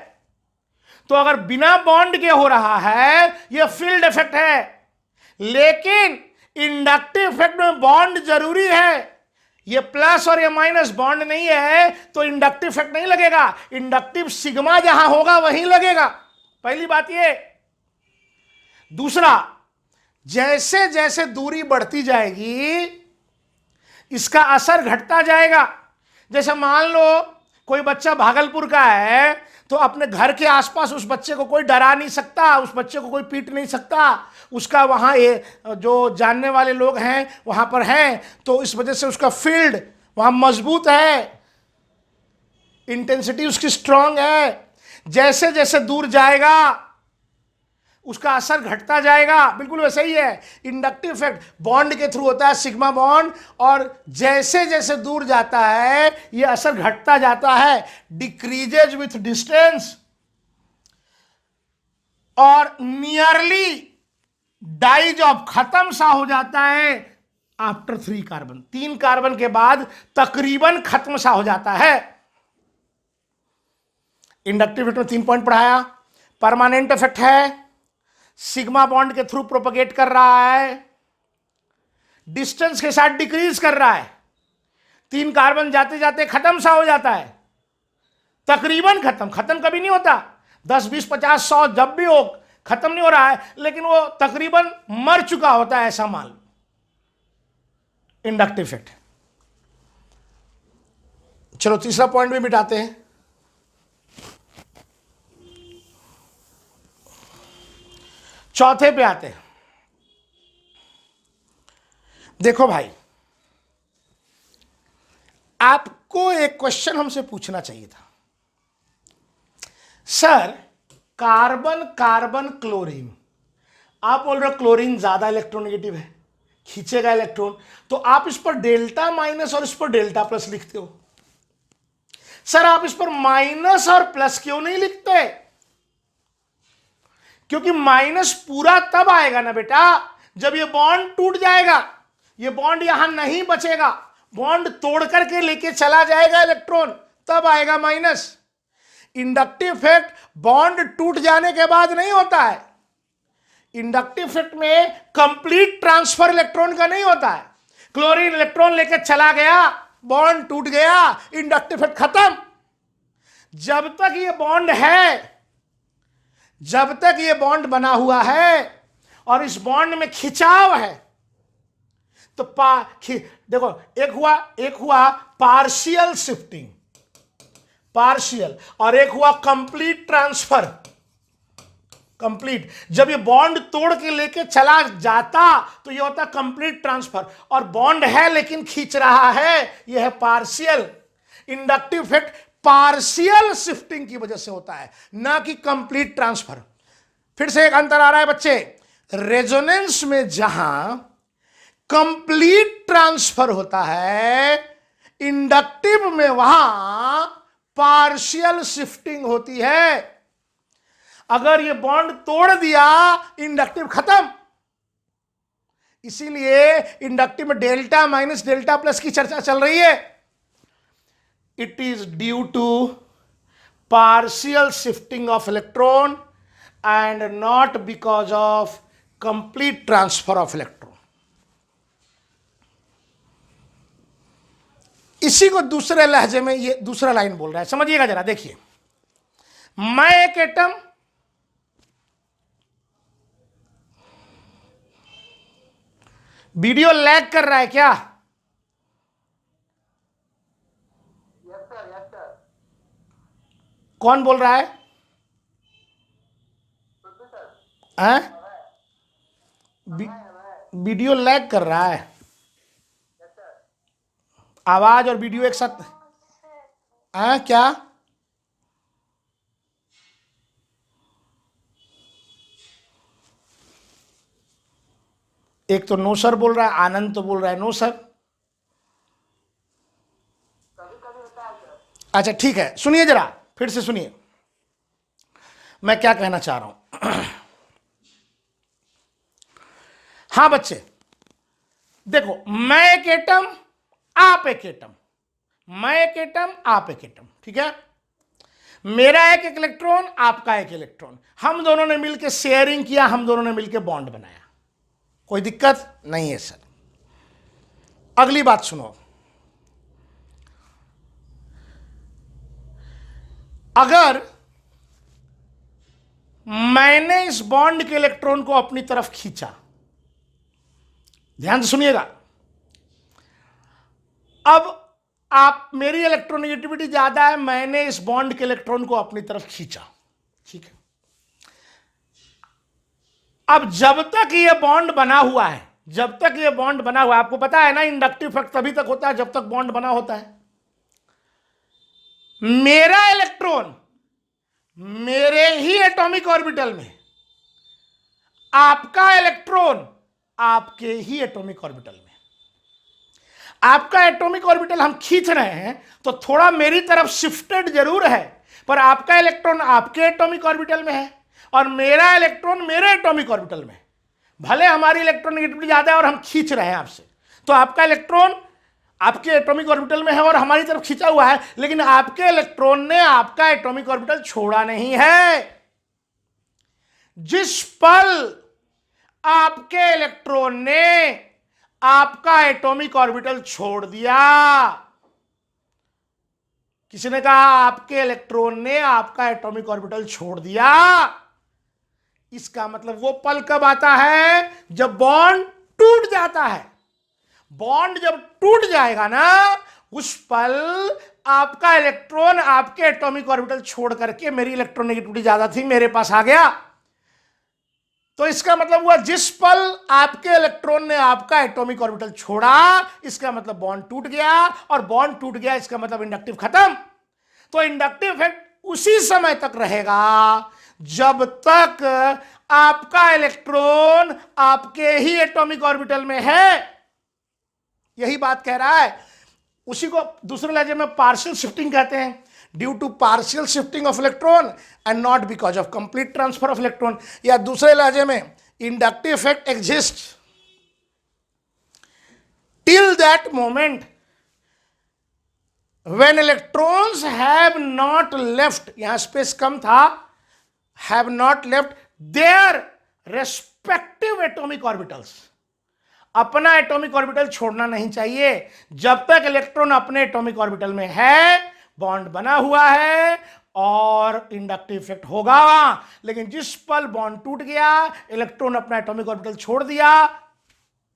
तो अगर बिना बॉन्ड के हो रहा है, यह फील्ड इफेक्ट है। लेकिन इंडक्टिव इफेक्ट में बॉन्ड जरूरी है। ये प्लस और ये माइनस बॉन्ड नहीं है, तो इंडक्टिव इफेक्ट नहीं लगेगा। इंडक्टिव सिग्मा जहां होगा वहीं लगेगा, पहली बात ये। दूसरा, जैसे जैसे दूरी बढ़ती जाएगी, इसका असर घटता जाएगा। जैसे मान लो कोई बच्चा भागलपुर का है, तो अपने घर के आसपास उस बच्चे को कोई डरा नहीं सकता, उस बच्चे को कोई पीट नहीं सकता, उसका वहाँ ये जो जानने वाले लोग हैं वहाँ पर हैं, तो इस वजह से उसका फील्ड वहाँ मजबूत है, इंटेंसिटी उसकी स्ट्रांग है। जैसे जैसे दूर जाएगा, उसका असर घटता जाएगा। बिल्कुल वैसा ही है। इंडक्टिव इफेक्ट बॉन्ड के थ्रू होता है, सिग्मा बॉन्ड, और जैसे जैसे दूर जाता है ये असर घटता जाता है, डिक्रीजेज विथ डिस्टेंस, और नियरली डाइज ऑफ, खत्म सा हो जाता है आफ्टर 3 कार्बन, 3 कार्बन के बाद तकरीबन खत्म सा हो जाता है। इंडक्टिव इफेक्ट में 3 पॉइंट पढ़ाया। परमानेंट इफेक्ट है, सिग्मा बॉन्ड के थ्रू प्रोपगेट कर रहा है, डिस्टेंस के साथ डिक्रीज कर रहा है, 3 कार्बन जाते जाते खत्म सा हो जाता है, तकरीबन खत्म, खत्म कभी नहीं होता, 10 20 50 100 जब भी हो खत्म नहीं हो रहा है, लेकिन वो तकरीबन मर चुका होता है ऐसा माल। Inductive effect. चलो तीसरा पॉइंट भी मिटाते हैं। चौथे पे आते हैं। देखो भाई, आपको एक क्वेश्चन हमसे पूछना चाहिए था, सर कार्बन कार्बन क्लोरीन, आप बोल रहे हो क्लोरीन ज्यादा इलेक्ट्रोनेगेटिव है, खींचेगा इलेक्ट्रॉन, तो आप इस पर डेल्टा माइनस और इस पर डेल्टा प्लस लिखते हो। सर आप इस पर माइनस और प्लस क्यों नहीं लिखते? क्योंकि माइनस पूरा तब आएगा ना बेटा जब ये बॉन्ड टूट जाएगा, ये बॉन्ड यहां नहीं बचेगा, बॉन्ड तोड़ करके लेके चला जाएगा इलेक्ट्रॉन, तब आएगा माइनस। इंडक्टिव इफेक्ट बॉन्ड टूट जाने के बाद नहीं होता है। इंडक्टिव इफेक्ट में कंप्लीट ट्रांसफर इलेक्ट्रॉन का नहीं होता है। क्लोरीन इलेक्ट्रॉन लेके चला गया, बॉन्ड टूट गया, इंडक्टिव इफेक्ट खत्म। जब तक ये बॉन्ड है, जब तक ये बॉन्ड बना हुआ है और इस बॉन्ड में खिंचाव है, तो देखो एक हुआ पार्शियल शिफ्टिंग, पार्शियल, और एक हुआ कंप्लीट ट्रांसफर, कंप्लीट। जब ये बॉन्ड तोड़ के लेके चला जाता तो ये होता कंप्लीट ट्रांसफर, और बॉन्ड है लेकिन खींच रहा है, ये है partial. Inductive effect partial shifting की वजह से होता है, ना कि कंप्लीट ट्रांसफर। फिर से एक अंतर आ रहा है बच्चे, रेजोनेंस में जहां कंप्लीट ट्रांसफर होता है, इंडक्टिव में वहां पार्शियल शिफ्टिंग होती है। अगर ये बॉन्ड तोड़ दिया, इंडक्टिव खत्म। इसीलिए इंडक्टिव में डेल्टा माइनस डेल्टा प्लस की चर्चा चल रही है। It is due to partial shifting of electron and not because of complete transfer of electron. इसी को दूसरे लहजे में ये दूसरा लाइन बोल रहा है, समझिएगा जरा, देखिए। मैं एक एटम, वीडियो लैग कर रहा है क्या? Yes sir. कौन बोल रहा है? हैं? वीडियो लैग कर रहा है, आवाज और वीडियो एक साथ हैं क्या? एक तो नो सर बोल रहा है, आनंद तो बोल रहा है नो सर। अच्छा ठीक है, सुनिए जरा, फिर से सुनिए मैं क्या कहना चाह रहा हूं। हां बच्चे देखो, मैं एक एटम, आप एक एटम, मैं एक एटम, आप एक एटम, ठीक है। मेरा एक इलेक्ट्रॉन, आपका एक इलेक्ट्रॉन, हम दोनों ने मिलकर शेयरिंग किया, हम दोनों ने मिलकर बॉन्ड बनाया, कोई दिक्कत नहीं है सर। अगली बात सुनो, अगर मैंने इस बॉन्ड के इलेक्ट्रॉन को अपनी तरफ खींचा, ध्यान से सुनिएगा, अब आप, मेरी इलेक्ट्रोनेगेटिविटी ज्यादा है, मैंने इस बॉन्ड के इलेक्ट्रॉन को अपनी तरफ खींचा, ठीक है। अब जब तक ये बॉन्ड बना हुआ है, जब तक ये बॉन्ड बना हुआ है, आपको पता है ना इंडक्टिव इफेक्ट तभी तक होता है जब तक बॉन्ड बना होता है। मेरा इलेक्ट्रॉन मेरे ही एटॉमिक ऑर्बिटल में आपका इलेक्ट्रॉन आपके ही एटॉमिक ऑर्बिटल में, आपका एटॉमिक ऑर्बिटल हम खींच रहे हैं तो थोड़ा मेरी तरफ शिफ्टेड जरूर है, पर आपका इलेक्ट्रॉन आपके एटॉमिक ऑर्बिटल में है और मेरा इलेक्ट्रॉन मेरे एटॉमिक ऑर्बिटल में। भले हमारी इलेक्ट्रॉनिक ज्यादा है और हम खींच रहे हैं आपसे, तो आपका इलेक्ट्रॉन आपके एटॉमिक ऑर्बिटल में है और हमारी तरफ खींचा हुआ है, लेकिन आपके इलेक्ट्रॉन ने आपका एटॉमिक ऑर्बिटल छोड़ा नहीं है। जिस पल आपके इलेक्ट्रॉन ने आपका एटॉमिक ऑर्बिटल छोड़ दिया, किसी ने कहा आपके इलेक्ट्रॉन ने आपका एटॉमिक ऑर्बिटल छोड़ दिया, इसका मतलब वो पल कब आता है? जब बॉन्ड टूट जाता है। बॉन्ड जब टूट जाएगा ना, उस पल आपका इलेक्ट्रॉन आपके एटॉमिक ऑर्बिटल छोड़ करके, मेरी इलेक्ट्रोनेगेटिविटी ज्यादा थी, मेरे पास आ गया। तो इसका मतलब हुआ जिस पल आपके इलेक्ट्रॉन ने आपका एटॉमिक ऑर्बिटल छोड़ा, इसका मतलब बॉन्ड टूट गया, और बॉन्ड टूट गया इसका मतलब इंडक्टिव खत्म। तो इंडक्टिव इफेक्ट उसी समय तक रहेगा जब तक आपका इलेक्ट्रॉन आपके ही एटॉमिक ऑर्बिटल में है। यही बात कह रहा है। उसी को दूसरे लहजे में पार्शियल शिफ्टिंग कहते हैं, due to partial shifting of electron and not because of complete transfer of electron. या दूसरे लहजे में inductive effect exist till that moment when electrons have not left, यहां स्पेस कम था, have not left their respective atomic orbitals. अपना atomic orbital छोड़ना नहीं चाहिए। जब तक इलेक्ट्रॉन अपने एटॉमिक ऑर्बिटल में है, बॉन्ड बना हुआ है और इंडक्टिव इफेक्ट होगा। लेकिन जिस पल बॉन्ड टूट गया, इलेक्ट्रॉन अपना एटॉमिक ऑर्बिटल छोड़ दिया,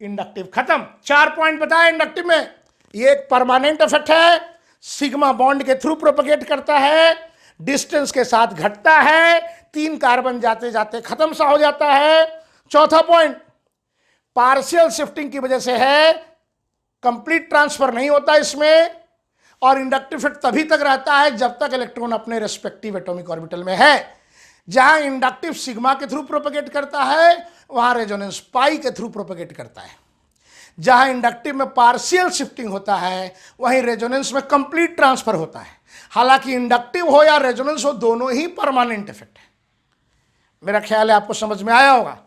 इंडक्टिव खत्म। 4 पॉइंट बताए इंडक्टिव में। ये एक परमानेंट इफेक्ट है, सिग्मा बॉन्ड के थ्रू प्रोपेगेट करता है, डिस्टेंस के साथ घटता है, 3 कार्बन जाते जाते खत्म सा हो जाता है। चौथा पॉइंट पार्शियल शिफ्टिंग की वजह से है, कंप्लीट ट्रांसफर नहीं होता इसमें, और इंडक्टिव इफेक्ट तभी तक रहता है जब तक इलेक्ट्रॉन अपने रेस्पेक्टिव एटॉमिक ऑर्बिटल में है। जहां इंडक्टिव सिग्मा के थ्रू प्रोपेगेट करता है, वहां रेजोनेंस पाई के थ्रू प्रोपेगेट करता है। जहां इंडक्टिव में पार्शियल शिफ्टिंग होता है, वहीं रेजोनेंस में कंप्लीट ट्रांसफर होता है। हालांकि इंडक्टिव हो या रेजोनेंस हो, दोनों ही परमानेंट इफेक्ट है। मेरा ख्याल है आपको समझ में आया होगा।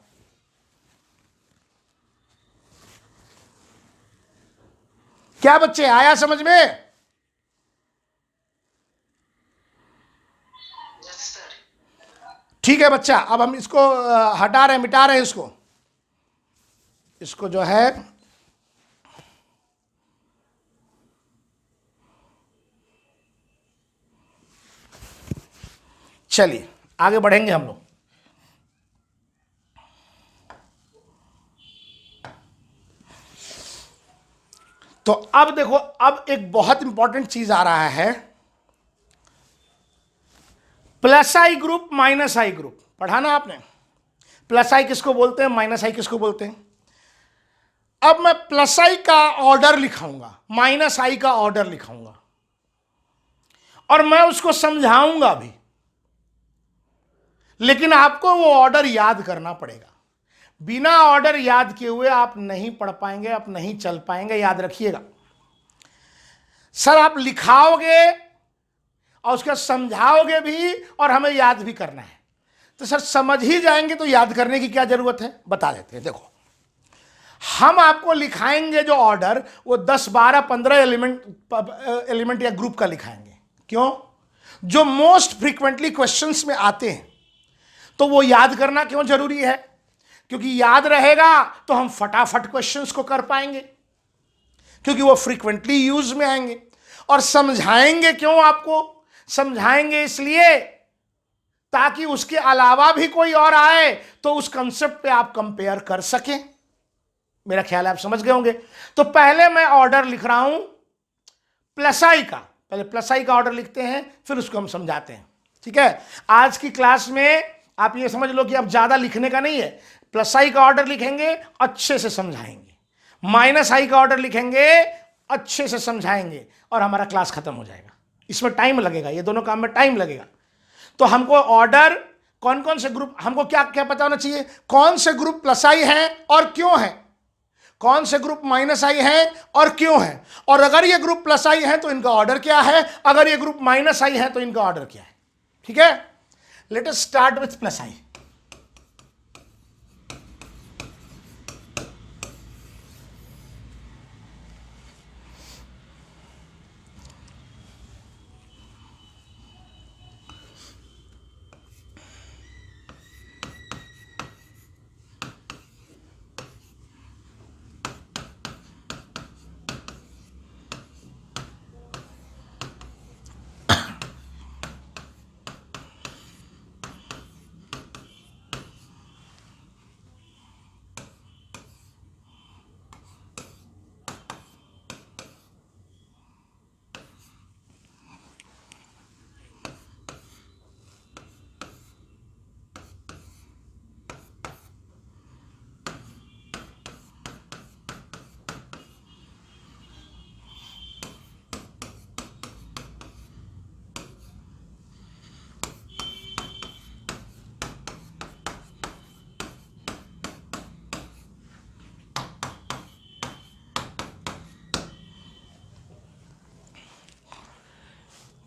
क्या बच्चे, आया समझ में? ठीक है बच्चा, अब हम इसको हटा रहे हैं, मिटा रहे हैं इसको जो है चलिए आगे बढ़ेंगे हम लोग। तो अब देखो, अब एक बहुत इंपॉर्टेंट चीज आ रहा है, plus I group minus I group. पढ़ा ना आपने? प्लस आई किसको बोलते हैं, माइनस आई किसको बोलते हैं? अब मैं प्लस आई का ऑर्डर लिखाऊंगा, माइनस आई का ऑर्डर लिखाऊंगा, और मैं उसको समझाऊंगा भी, लेकिन आपको वो ऑर्डर याद करना पड़ेगा। बिना ऑर्डर याद किए हुए आप नहीं पढ़ पाएंगे, आप नहीं चल पाएंगे, याद रखिएगा। सर आप लिखाओगे और उसका समझाओगे भी, और हमें याद भी करना है, तो सर समझ ही जाएंगे तो याद करने की क्या जरूरत है? बता देते हैं। देखो, हम आपको लिखाएंगे जो ऑर्डर, वो 10, 12, 15 एलिमेंट या ग्रुप का लिखाएंगे। क्यों? जो मोस्ट फ्रीक्वेंटली क्वेश्चंस में आते हैं। तो वो याद करना क्यों जरूरी है? क्योंकि याद रहेगा तो हम फटाफट क्वेश्चंस को कर पाएंगे, क्योंकि वो फ्रीक्वेंटली यूज में आएंगे। और समझाएंगे क्यों? आपको समझाएंगे इसलिए ताकि उसके अलावा भी कोई और आए तो उस कंसेप्ट पे आप कंपेयर कर सकें। मेरा ख्याल आप समझ गए होंगे। तो पहले मैं ऑर्डर लिख रहा हूं प्लस आई का, पहले प्लस आई का ऑर्डर लिखते हैं, फिर उसको हम समझाते हैं। ठीक है? आज की क्लास में आप ये समझ लो कि अब ज्यादा लिखने का नहीं है। प्लस आई का ऑर्डर लिखेंगे, अच्छे से समझाएंगे, माइनस आई का ऑर्डर लिखेंगे, अच्छे से समझाएंगे, और हमारा क्लास खत्म हो जाएगा। इसमें टाइम लगेगा, ये दोनों काम में टाइम लगेगा। तो हमको ऑर्डर कौन कौन से ग्रुप, हमको क्या क्या पता होना चाहिए, कौन से ग्रुप प्लस आई हैं और क्यों हैं, कौन से ग्रुप माइनस आई हैं और क्यों हैं, और अगर ये ग्रुप प्लस आई हैं तो इनका ऑर्डर क्या है, अगर ये ग्रुप माइनस आई है तो इनका ऑर्डर क्या है। ठीक है, let us start with plus I.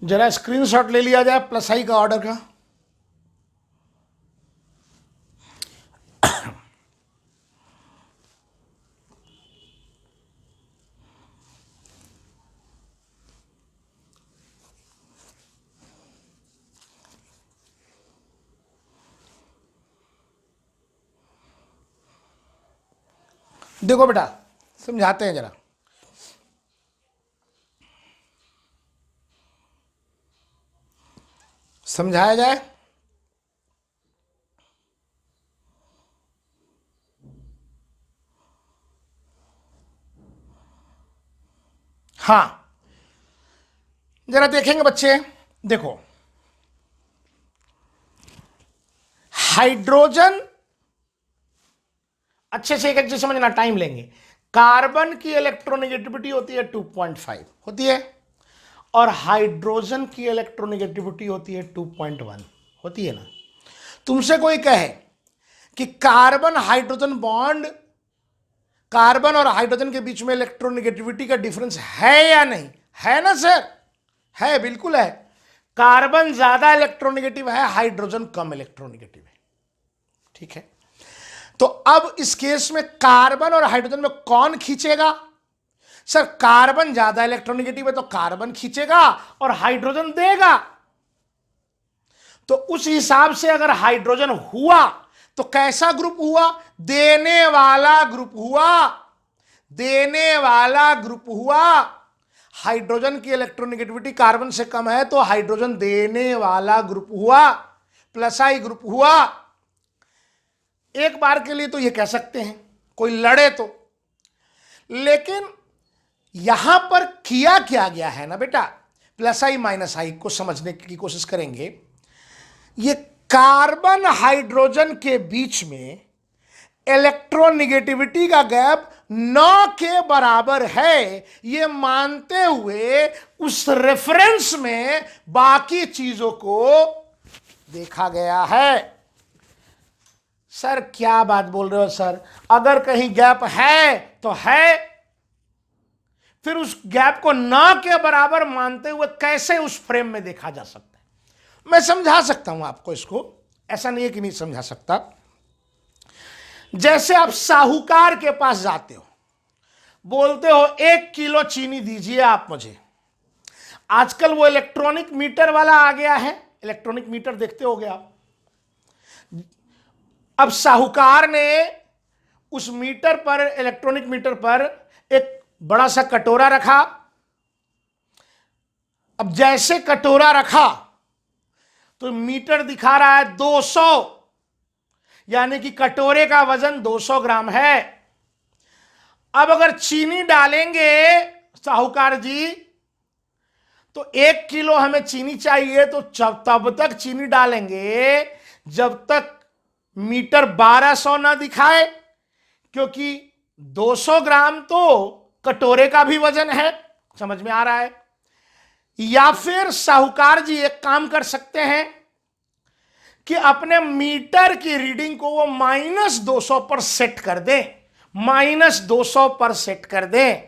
जरा स्क्रीनशॉट ले लिया जाए प्लस आई का ऑर्डर का। देखो बेटा, समझाते हैं जरा। समझाया जाए। हाँ, जरा देखेंगे बच्चे। देखो, हाइड्रोजन, अच्छे से एक एक चीज समझना, टाइम लेंगे। कार्बन की इलेक्ट्रोनेगेटिविटी होती है 2.5 होती है, और हाइड्रोजन की इलेक्ट्रोनेगेटिविटी होती है 2.1 होती है ना। तुमसे कोई कहे कि कार्बन हाइड्रोजन बॉन्ड, कार्बन और हाइड्रोजन के बीच में इलेक्ट्रोनेगेटिविटी का डिफरेंस है या नहीं, है ना सर? है, बिल्कुल है। कार्बन ज्यादा इलेक्ट्रोनेगेटिव है, हाइड्रोजन कम इलेक्ट्रोनेगेटिव है। ठीक है, तो अब इस केस में कार्बन और हाइड्रोजन में कौन खींचेगा? सर, कार्बन ज्यादा इलेक्ट्रोनेगेटिव है तो कार्बन खींचेगा और हाइड्रोजन देगा। तो उस हिसाब से अगर हाइड्रोजन हुआ तो कैसा ग्रुप हुआ? देने वाला ग्रुप हुआ, देने वाला ग्रुप हुआ। हाइड्रोजन की इलेक्ट्रोनेगेटिविटी कार्बन से कम है तो हाइड्रोजन देने वाला ग्रुप हुआ, प्लस आई ग्रुप हुआ। एक बार के लिए तो यह कह सकते हैं, कोई लड़े तो। लेकिन यहां पर किया क्या गया है ना बेटा, प्लस आई माइनस आई को समझने की कोशिश करेंगे। ये कार्बन हाइड्रोजन के बीच में इलेक्ट्रोनेगेटिविटी का गैप 9 के बराबर है, ये मानते हुए उस रेफरेंस में बाकी चीजों को देखा गया है। सर क्या बात बोल रहे हो सर? अगर कहीं गैप है तो है, फिर उस गैप को 9 के बराबर मानते हुए कैसे उस फ्रेम में देखा जा सकता है? मैं समझा सकता हूं आपको इसको, ऐसा नहीं है कि नहीं समझा सकता। जैसे आप साहूकार के पास जाते हो, बोलते हो 1 किलो चीनी दीजिए आप मुझे। आजकल वो इलेक्ट्रॉनिक मीटर वाला आ गया है, इलेक्ट्रॉनिक मीटर देखते होगे आप। अब साहूकार ने उस मीटर पर, इलेक्ट्रॉनिक मीटर पर एक बड़ा सा कटोरा रखा। अब जैसे कटोरा रखा तो मीटर दिखा रहा है 200, यानी कि कटोरे का वजन 200 ग्राम है। अब अगर चीनी डालेंगे साहूकार जी, तो 1 किलो हमें चीनी चाहिए, तो तब तक चीनी डालेंगे जब तक मीटर 1200 ना दिखाए, क्योंकि 200 ग्राम तो कटोरे का भी वजन है। समझ में आ रहा है? या फिर साहूकार जी एक काम कर सकते हैं कि अपने मीटर की रीडिंग को वो -200 पर सेट कर दें, -200 पर सेट कर दें।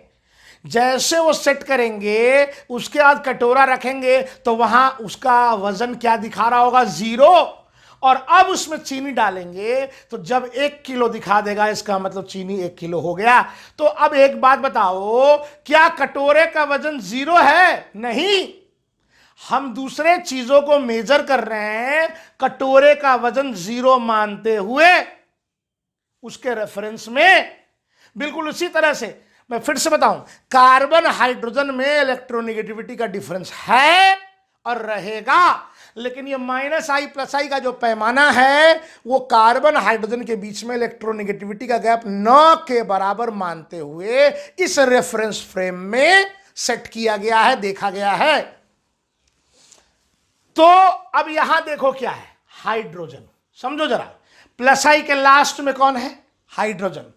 जैसे वो सेट करेंगे उसके बाद कटोरा रखेंगे तो वहां उसका वजन क्या दिखा रहा होगा? 0। और अब उसमें चीनी डालेंगे तो जब 1 किलो दिखा देगा, इसका मतलब चीनी 1 किलो हो गया। तो अब एक बात बताओ, क्या कटोरे का वजन 0 है? नहीं, हम दूसरे चीजों को मेजर कर रहे हैं कटोरे का वजन 0 मानते हुए उसके रेफरेंस में। बिल्कुल उसी तरह से मैं फिर से बताऊं, कार्बन हाइड्रोजन में इलेक्ट्रोनेगेटिविटी का डिफरेंस है और रहेगा, लेकिन ये -I+I का जो पैमाना है वो कार्बन हाइड्रोजन के बीच में इलेक्ट्रोनेगेटिविटी का गैप 9 के बराबर मानते हुए इस रेफरेंस फ्रेम में सेट किया गया है, देखा गया है। तो अब यहां देखो क्या है? हाइड्रोजन। समझो जरा, +I के लास्ट में कौन है? हाइड्रोजन।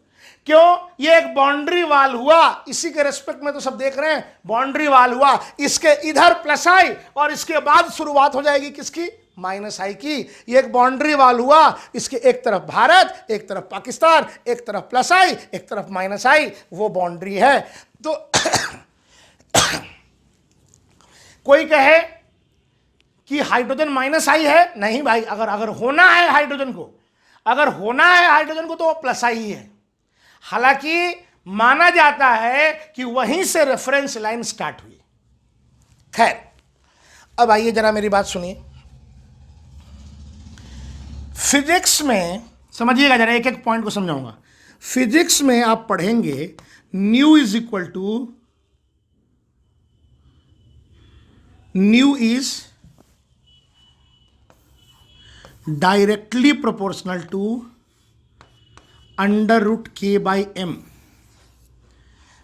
क्यों? ये एक बाउंड्री वाल हुआ, इसी के रेस्पेक्ट में तो सब देख रहे हैं, बाउंड्री वाल हुआ। इसके इधर +I और इसके बाद शुरुआत हो जाएगी किसकी? -I की। ये एक बाउंड्री वाल हुआ, इसके एक तरफ भारत, एक तरफ पाकिस्तान, एक तरफ +I, एक तरफ -I, वो बाउंड्री है। तो कोई कहे कि हाइड्रोजन -I है? नहीं भाई, अगर होना है हाइड्रोजन को, तो वो +I ही है। हालांकि माना जाता है कि वहीं से रेफरेंस लाइन स्टार्ट हुई। खैर, अब आइए जरा मेरी बात सुनिए। फिजिक्स में समझिएगा जरा, एक एक पॉइंट को समझाऊंगा। फिजिक्स में आप पढ़ेंगे nu is directly proportional to √K/m।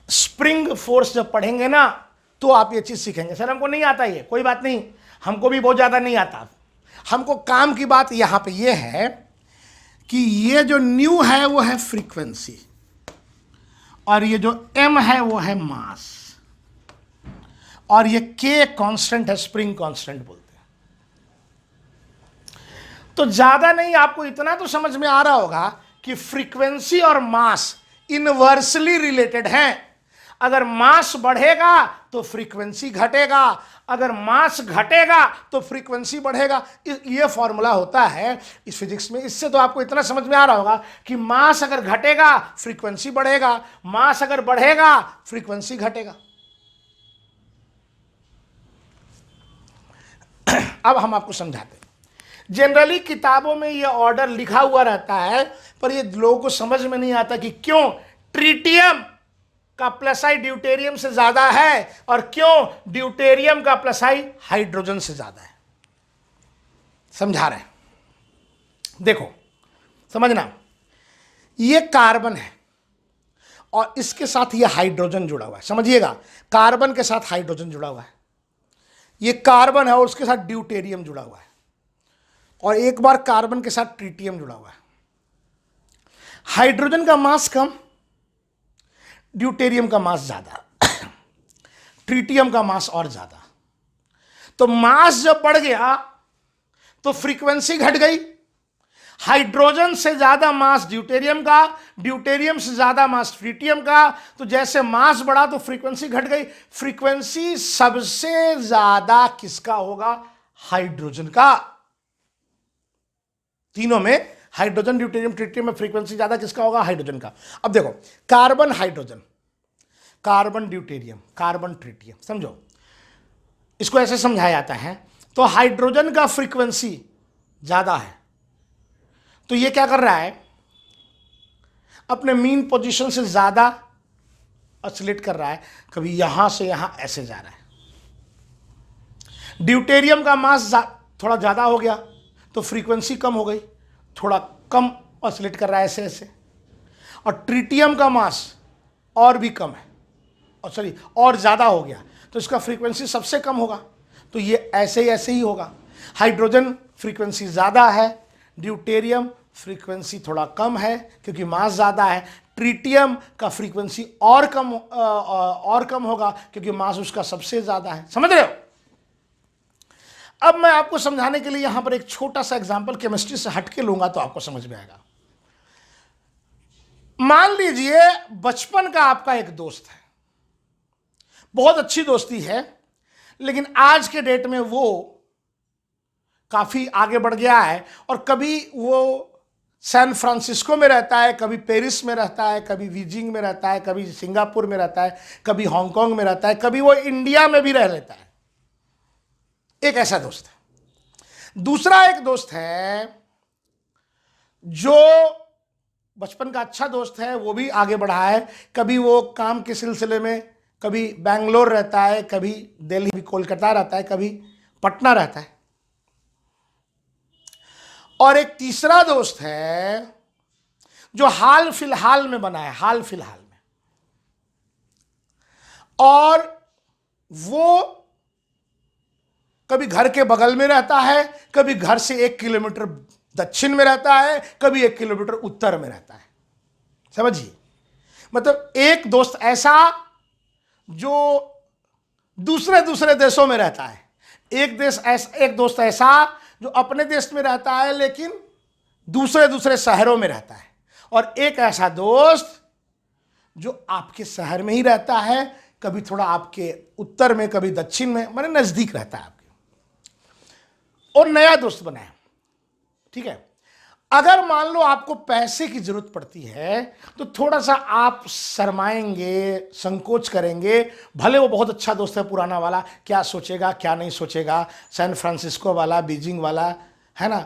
Spring force जब पढ़ेंगे ना तो आप ये चीज सीखेंगे। सर हमको नहीं आता, ये कोई बात नहीं, हमको भी बहुत ज्यादा नहीं आता। हमको काम की बात यहां पे ये है कि ये जो न्यू है वो है फ्रीक्वेंसी, और ये जो m है वो है मास, और ये k कांस्टेंट है, स्प्रिंग कांस्टेंट बोलते हैं। तो ज्यादा नहीं, आपको इतना तो समझ में आ रहा होगा कि फ्रीक्वेंसी और मास इनवर्सली रिलेटेड हैं। अगर मास बढ़ेगा तो फ्रीक्वेंसी घटेगा, अगर मास घटेगा तो फ्रीक्वेंसी बढ़ेगा। ये फॉर्मूला होता है इस फिजिक्स में। इससे तो आपको इतना समझ में आ रहा होगा कि मास अगर घटेगा फ्रीक्वेंसी बढ़ेगा, मास अगर बढ़ेगा फ्रीक्वेंसी घटेगा। अब हम आपको समझाते हैं। जनरली किताबों में ये ऑर्डर लिखा हुआ रहता है, पर ये लोगों को समझ में नहीं आता कि क्यों ट्रिटियम का +I ड्यूटेरियम से ज्यादा है और क्यों ड्यूटेरियम का +I हाइड्रोजन से ज्यादा है। समझा रहे हैं, देखो समझना। ये कार्बन है और इसके साथ ये हाइड्रोजन जुड़ा हुआ है। समझिएगा, कार्बन के साथ हाइड्रोजन जुड़ा हुआ है, ये कार्बन है और उसके साथ ड्यूटेरियम जुड़ा हुआ है, और एक बार कार्बन के साथ ट्रिटियम जुड़ा हुआ है। हाइड्रोजन का मास कम, ड्यूटेरियम का मास ज्यादा, ट्रिटियम का मास और ज्यादा। तो मास जब बढ़ गया तो फ्रीक्वेंसी घट गई। हाइड्रोजन से ज्यादा मास ड्यूटेरियम का, ड्यूटेरियम से ज्यादा मास ट्रिटियम का। तो जैसे मास बढ़ा तो फ्रीक्वेंसी घट गई। फ्रीक्वेंसी सबसे ज्यादा किसका होगा? हाइड्रोजन का। तीनों में हाइड्रोजन, ड्यूटेरियम, ट्रिटियम में फ्रीक्वेंसी ज्यादा किसका होगा? हाइड्रोजन का। अब देखो, carbon hydrogen, carbon deuterium, carbon tritium, समझो इसको ऐसे समझाया जाता है। तो हाइड्रोजन का फ्रीक्वेंसी ज्यादा है, तो ये क्या कर रहा है? अपने मीन पोजीशन से ज्यादा ऑसिलेट कर रहा है, कभी यहां से यहां ऐसे जा रहा है। ड्यूटेरियम का मास थोड़ा ज्यादा हो गया तो फ्रीक्वेंसी कम हो गई, थोड़ा कम ऑसिलेट कर रहा है ऐसे ऐसे। और ट्रिटियम का मास और भी कम है, और सॉरी और ज़्यादा हो गया तो इसका फ्रीक्वेंसी सबसे कम होगा। तो ये ऐसे ही होगा। हाइड्रोजन फ्रीक्वेंसी ज़्यादा है, ड्यूटेरियम फ्रीक्वेंसी थोड़ा कम है क्योंकि मास ज़्यादा है। ट्रिटियम का फ्रीक्वेंसी और कम होगा क्योंकि मास उसका सबसे ज़्यादा है। समझ रहे हो? अब मैं आपको समझाने के लिए यहां पर एक छोटा सा एग्जांपल केमिस्ट्री से हटके लूंगा तो आपको समझ में आएगा। मान लीजिए बचपन का आपका एक दोस्त है, बहुत अच्छी दोस्ती है, लेकिन आज के डेट में वो काफी आगे बढ़ गया है और कभी वो सैन फ्रांसिस्को में रहता है, कभी पेरिस में रहता है, कभी बीजिंग में रहता है, कभी सिंगापुर में रहता है, कभी हांगकांग में रहता है, कभी वो इंडिया में भी रह लेता है। एक ऐसा दोस्त है। दूसरा एक दोस्त है जो बचपन का अच्छा दोस्त है, वो भी आगे बढ़ा है, कभी वो काम के सिलसिले में कभी बैंगलोर रहता है, कभी दिल्ली, भी कोलकाता रहता है, कभी पटना रहता है। और एक तीसरा दोस्त है जो हाल फिलहाल में बना है, हाल फिलहाल में, और वो कभी घर के बगल में रहता है, कभी घर से 1 किलोमीटर दक्षिण में रहता है, कभी 1 किलोमीटर उत्तर में रहता है। समझिए, मतलब एक दोस्त ऐसा जो दूसरे दूसरे देशों में रहता है, एक दोस्त ऐसा जो अपने देश में रहता है लेकिन दूसरे दूसरे शहरों में रहता है, और एक ऐसा दोस्त जो आपके शहर में ही रहता है, कभी थोड़ा आपके उत्तर में, कभी दक्षिण में, माने नजदीक रहता है आपके, और नया दोस्त बना है। ठीक है। अगर मान लो आपको पैसे की जरूरत पड़ती है तो थोड़ा सा आप शर्माएंगे, संकोच करेंगे, भले वो बहुत अच्छा दोस्त है पुराना वाला, क्या सोचेगा क्या नहीं सोचेगा, सैन फ्रांसिस्को वाला, बीजिंग वाला, है ना,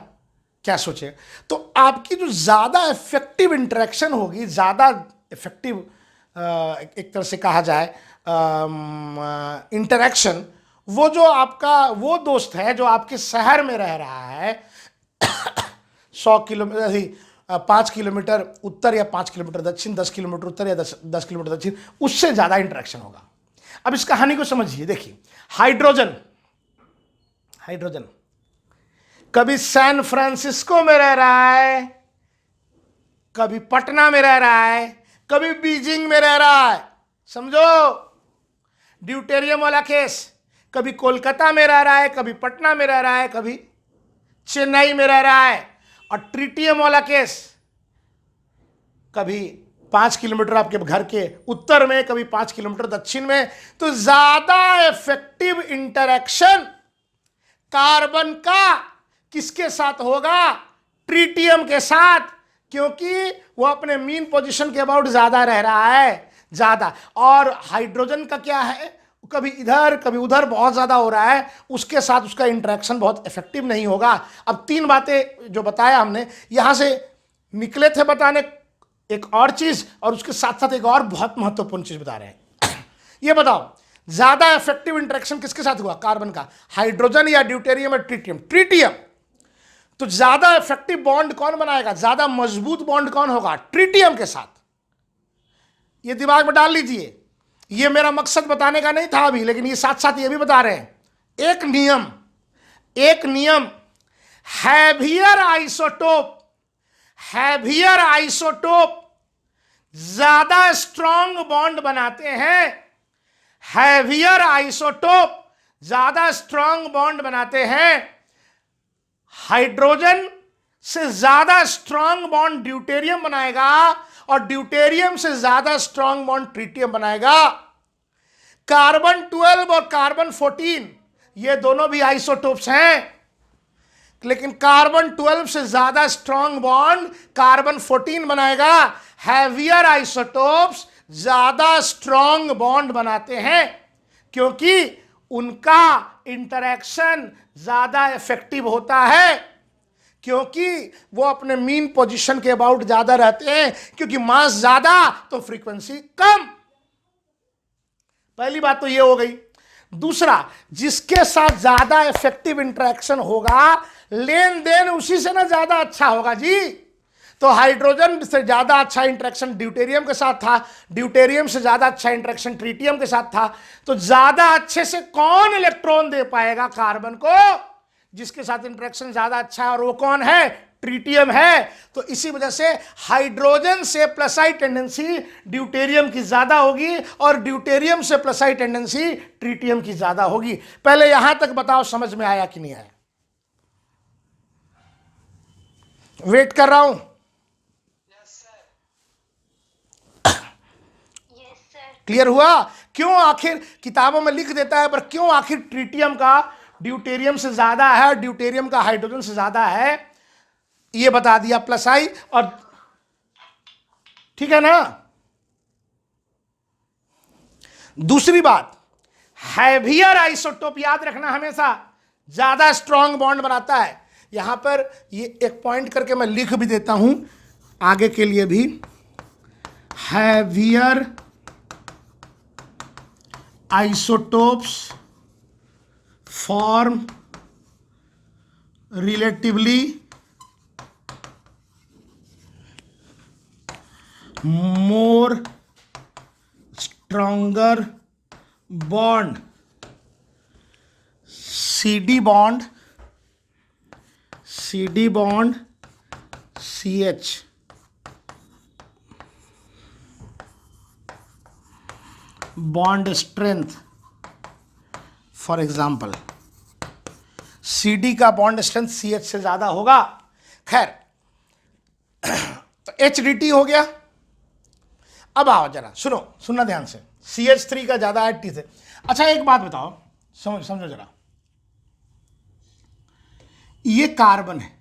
क्या सोचेगा। तो आपकी जो ज़्यादा इफेक्टिव इंटरेक्शन होगी, ज़्यादा इफेक्टिव एक तरह से कहा जाए इंटरेक्शन, वो जो आपका वो दोस्त है जो आपके शहर में रह रहा है 100 किलोमीटर 5 किलोमीटर उत्तर या 5 किलोमीटर दक्षिण, 10 किलोमीटर उत्तर या 10 किलोमीटर दक्षिण, उससे ज़्यादा इंटरेक्शन होगा। अब इस कहानी को समझिए। देखिए, हाइड्रोजन कभी सैन फ्रांसिस्को में रह रहा है, कभी पटना में रह रहा है, कभी बीजिंग में रह रहा है। समझो, ड्यूटेरियम वाला केस, कभी कोलकाता में रह रहा है, कभी पटना में रह रहा है, कभी चेन्नई में रह रहा है। और ट्रिटियम वाला केस, कभी 5 किलोमीटर आपके घर के उत्तर में, कभी 5 किलोमीटर दक्षिण में। तो ज्यादा इफेक्टिव इंटरेक्शन कार्बन का किसके साथ होगा? ट्रिटियम के साथ, क्योंकि वो अपने मीन पोजीशन के अबाउट ज्यादा रह रहा है, ज्यादा। और हाइड्रोजन का क्या है, कभी इधर कभी उधर बहुत ज्यादा हो रहा है, उसके साथ उसका इंटरेक्शन बहुत इफेक्टिव नहीं होगा। अब 3 बातें जो बताया हमने, यहां से निकले थे बताने एक और चीज, और उसके साथ साथ एक और बहुत महत्वपूर्ण चीज बता रहे हैं। ये बताओ, ज्यादा इफेक्टिव इंटरेक्शन किसके साथ हुआ कार्बन का? हाइड्रोजन या ड्यूटेरियम या ट्रिटियम? ट्रिटियम। तो ज्यादा इफेक्टिव बॉन्ड कौन बनाएगा, ज्यादा मजबूत बॉन्ड कौन होगा? ट्रिटियम के साथ। ये दिमाग में डाल लीजिए। ये मेरा मकसद बताने का नहीं था अभी, लेकिन ये साथ साथ ये भी बता रहे हैं। एक नियम, हैवियर आइसोटोप ज्यादा स्ट्रॉन्ग बॉन्ड बनाते हैं। हैवियर आइसोटोप ज्यादा स्ट्रॉन्ग बॉन्ड बनाते हैं। हाइड्रोजन से ज्यादा स्ट्रॉन्ग बॉन्ड ड्यूटेरियम बनाएगा, और ड्यूटेरियम से ज्यादा स्ट्रॉन्ग बॉन्ड ट्रिटियम बनाएगा। कार्बन 12 और कार्बन 14 ये दोनों भी आइसोटोप्स हैं, लेकिन कार्बन 12 से ज्यादा स्ट्रॉन्ग बॉन्ड कार्बन 14 बनाएगा। हैवियर आइसोटोप्स ज्यादा स्ट्रॉन्ग बॉन्ड बनाते हैं, क्योंकि उनका इंटरेक्शन ज्यादा इफेक्टिव होता है, क्योंकि वो अपने मीन पोजीशन के अबाउट ज्यादा रहते हैं, क्योंकि मास ज्यादा तो फ्रीक्वेंसी कम। पहली बात तो ये हो गई। दूसरा, जिसके साथ ज्यादा इफेक्टिव इंटरेक्शन होगा, लेन देन उसी से ना ज्यादा अच्छा होगा जी। तो हाइड्रोजन से ज्यादा अच्छा इंटरेक्शन ड्यूटेरियम के साथ था, ड्यूटेरियम से ज्यादा अच्छा इंटरेक्शन ट्रिटियम के साथ था। तो ज्यादा अच्छे से कौन इलेक्ट्रॉन दे पाएगा कार्बन को? जिसके साथ इंटरेक्शन ज्यादा अच्छा है, और वो कौन है? ट्रीटियम है, तो इसी वजह से हाइड्रोजन से प्लसाई टेंडेंसी ड्यूटेरियम की ज्यादा होगी और ड्यूटेरियम से प्लसाई टेंडेंसी ट्रीटियम की ज्यादा होगी। पहले यहां तक बताओ समझ में आया कि नहीं आया? वेट कर रहा हूं। Yes sir. क्लियर हुआ? क्यों आखिर किताबों में लिख देता है, पर क्यों आखिर ट्रीटियम का ड्यूटेरियम से ज्यादा है और ड्यूटेरियम का हाइड्रोजन से ज्यादा है, ये बता दिया प्लस आई। और ठीक है ना? दूसरी बात, हैवियर आइसोटोप याद रखना, हमेशा ज्यादा स्ट्रॉन्ग बॉन्ड बनाता है। यहां पर ये एक पॉइंट करके मैं लिख भी देता हूं आगे के लिए भी, heavier isotopes form relatively more stronger bond, CD bond CH, bond strength for example CD का बॉन्ड स्ट्रेंथ CH से ज्यादा होगा। खैर, तो HDT हो गया। अब आओ जरा सुनना ध्यान से, CH3 का ज्यादा है T से। अच्छा एक बात बताओ, समझो जरा, ये कार्बन है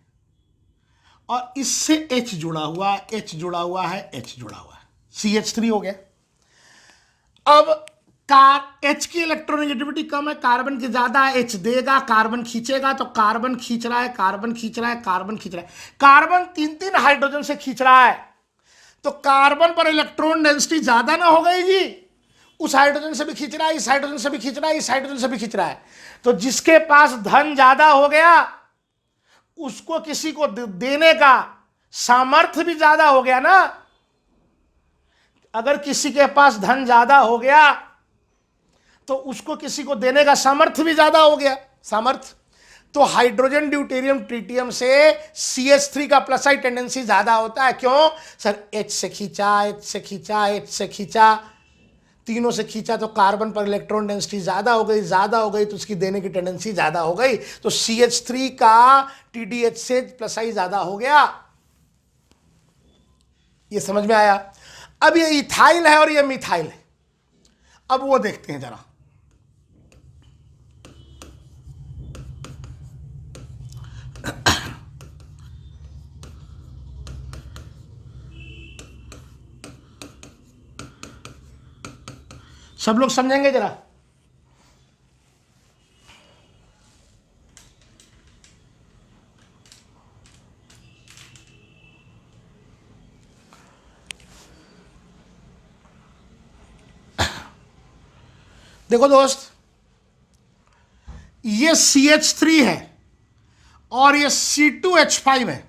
और इससे H जुड़ा हुआ है, H जुड़ा हुआ है, H जुड़ा हुआ है, CH3 हो गया। अब H की इलेक्ट्रोनेगेटिविटी कम है, कार्बन की ज्यादा है, H देगा, कार्बन खींचेगा, तो कार्बन खींच रहा है, कार्बन खींच रहा है, कार्बन खींच रहा है, कार्बन 3 हाइड्रोजन से खींच रहा है, तो कार्बन पर इलेक्ट्रॉन डेंसिटी ज्यादा ना हो गई जी। उस हाइड्रोजन से भी खींच रहा है, इस हाइड्रोजन से भी खींच रहा है, इस हाइड्रोजन से भी खींच रहा है, तो जिसके पास धन ज्यादा हो गया उसको किसी को देने का सामर्थ्य भी ज्यादा हो गया ना। अगर किसी के पास धन ज्यादा हो गया तो उसको किसी को देने का सामर्थ्य भी ज्यादा हो गया, सामर्थ्य। तो हाइड्रोजन ड्यूटेरियम ट्रीटियम से CH3 का प्लसाई टेंडेंसी ज्यादा होता है। क्यों सर? H से खींचा, H से खींचा, H से खींचा, तीनों से खींचा, तो कार्बन पर इलेक्ट्रॉन डेंसिटी ज्यादा हो गई तो उसकी देने की टेंडेंसी ज्यादा हो गई, तो CH3 का TDH से प्लसाई ज्यादा हो गया। ये समझ में आया? अब ये इथाइल है और ये मिथाइल है, अब वो देखते हैं जरा। सब लोग समझेंगे जरा? देखो दोस्त, ये CH3 है और ये C2H5 है।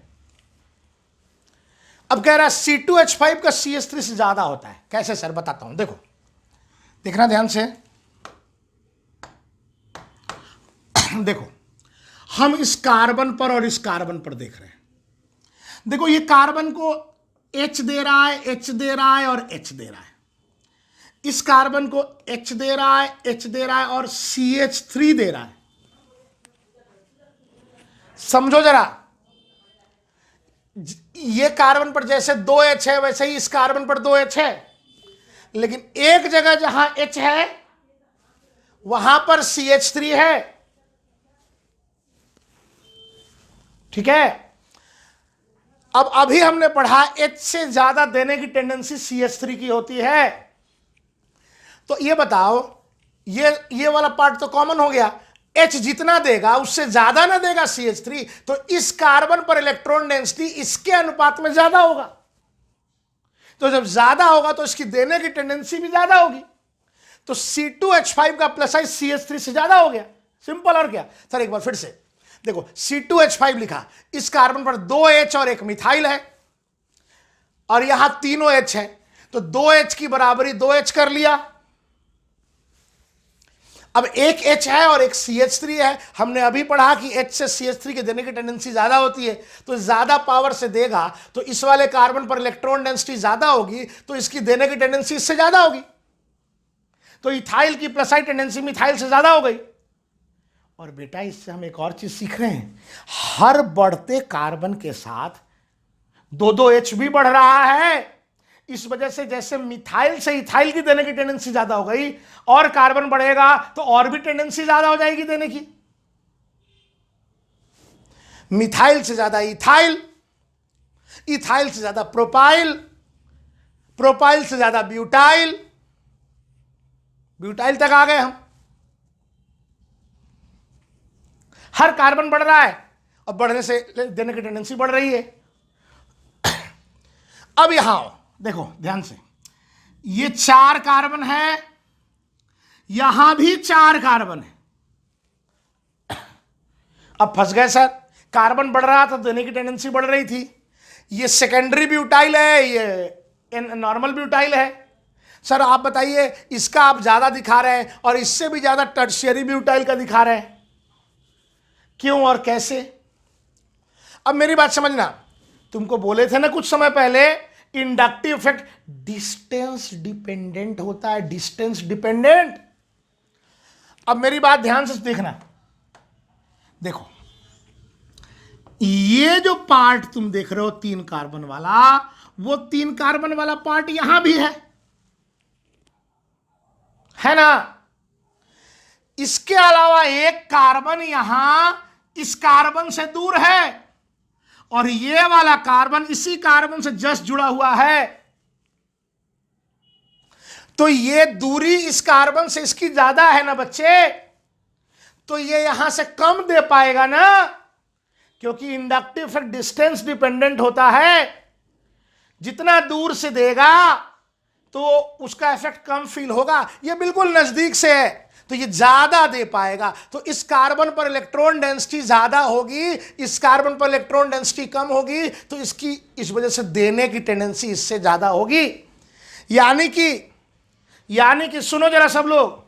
अब कह रहा है C2H5 का CH3 से ज्यादा होता है। कैसे सर? बताता हूं, देखो, देखना ध्यान से। देखो, हम इस कार्बन पर और इस कार्बन पर देख रहे हैं। देखो, ये कार्बन को H दे रहा है, H दे रहा है और H दे रहा है। इस कार्बन को H दे रहा है, H दे रहा है और CH3 दे रहा है। समझो जरा, ये कार्बन पर जैसे 2H है वैसे ही इस कार्बन पर 2H है, लेकिन एक जगह जहां H है वहां पर CH3 है। ठीक है? अब अभी हमने पढ़ा H से ज्यादा देने की टेंडेंसी CH3 की होती है। तो ये बताओ, ये वाला पार्ट तो कॉमन हो गया, H जितना देगा उससे ज्यादा ना देगा CH3, तो इस कार्बन पर इलेक्ट्रॉन डेंसिटी इसके अनुपात में ज्यादा होगा। तो जब ज्यादा होगा तो इसकी देने की टेंडेंसी भी ज्यादा होगी, तो C2H5 का प्लस आई CH3 से ज्यादा हो गया। सिंपल। और क्या सर? एक बार फिर से देखो, C2H5 लिखा, इस कार्बन पर 2H और एक मिथाइल है और यहां तीनों H है, तो 2H की बराबरी 2H कर लिया। अब एक H है और एक CH3 है। हमने अभी पढ़ा कि H से CH3 के देने की टेंडेंसी ज्यादा होती है, तो ज्यादा पावर से देगा तो इस वाले कार्बन पर इलेक्ट्रॉन डेंसिटी ज्यादा होगी, तो इसकी देने की टेंडेंसी इससे ज्यादा होगी। तो इथाइल की प्लसाई टेंडेंसी मिथाइल से ज्यादा हो गई। और बेटा इससे हम एक और चीज सीख रहे हैं, हर बढ़ते कार्बन के साथ 2 H भी बढ़ रहा है। इस वजह से जैसे मिथाइल से इथाइल की देने की टेंडेंसी ज्यादा हो गई, और कार्बन बढ़ेगा तो और भी टेंडेंसी ज्यादा हो जाएगी देने की। मिथाइल से ज्यादा इथाइल, इथाइल से ज्यादा प्रोपाइल, प्रोपाइल से ज्यादा ब्यूटाइल, ब्यूटाइल तक आ गए हम। हर कार्बन बढ़ रहा है और बढ़ने से देने की टेंडेंसी बढ़ रही है। अब यहां देखो ध्यान से, ये 4 कार्बन है, यहां भी 4 कार्बन है। अब फंस गए सर, कार्बन बढ़ रहा था देने की टेंडेंसी बढ़ रही थी। ये सेकेंडरी ब्यूटाइल है, ये नॉर्मल ब्यूटाइल है। सर आप बताइए, इसका आप ज्यादा दिखा रहे हैं और इससे भी ज्यादा टर्शियरी ब्यूटाइल का दिखा रहे हैं, क्यों और कैसे? अब मेरी बात समझना, तुमको बोले थे ना कुछ समय पहले, इंडक्टिव इफेक्ट डिस्टेंस डिपेंडेंट होता है, डिस्टेंस डिपेंडेंट। अब मेरी बात ध्यान से देखना, देखो ये जो पार्ट तुम देख रहे हो 3 कार्बन वाला, वो 3 कार्बन वाला पार्ट यहां भी है ना? इसके अलावा एक कार्बन यहां इस कार्बन से दूर है, और ये वाला कार्बन इसी कार्बन से जस्ट जुड़ा हुआ है। तो ये दूरी इस कार्बन से इसकी ज्यादा है ना बच्चे, तो ये यहां से कम दे पाएगा ना, क्योंकि इंडक्टिव इफेक्ट डिस्टेंस डिपेंडेंट होता है। जितना दूर से देगा तो उसका इफेक्ट कम फील होगा। ये बिल्कुल नजदीक से है तो ये ज्यादा दे पाएगा, तो इस कार्बन पर इलेक्ट्रॉन डेंसिटी ज्यादा होगी, इस कार्बन पर इलेक्ट्रॉन डेंसिटी कम होगी, तो इसकी इस वजह से देने की टेंडेंसी इससे ज्यादा होगी। यानी कि सुनो जरा सब लोग,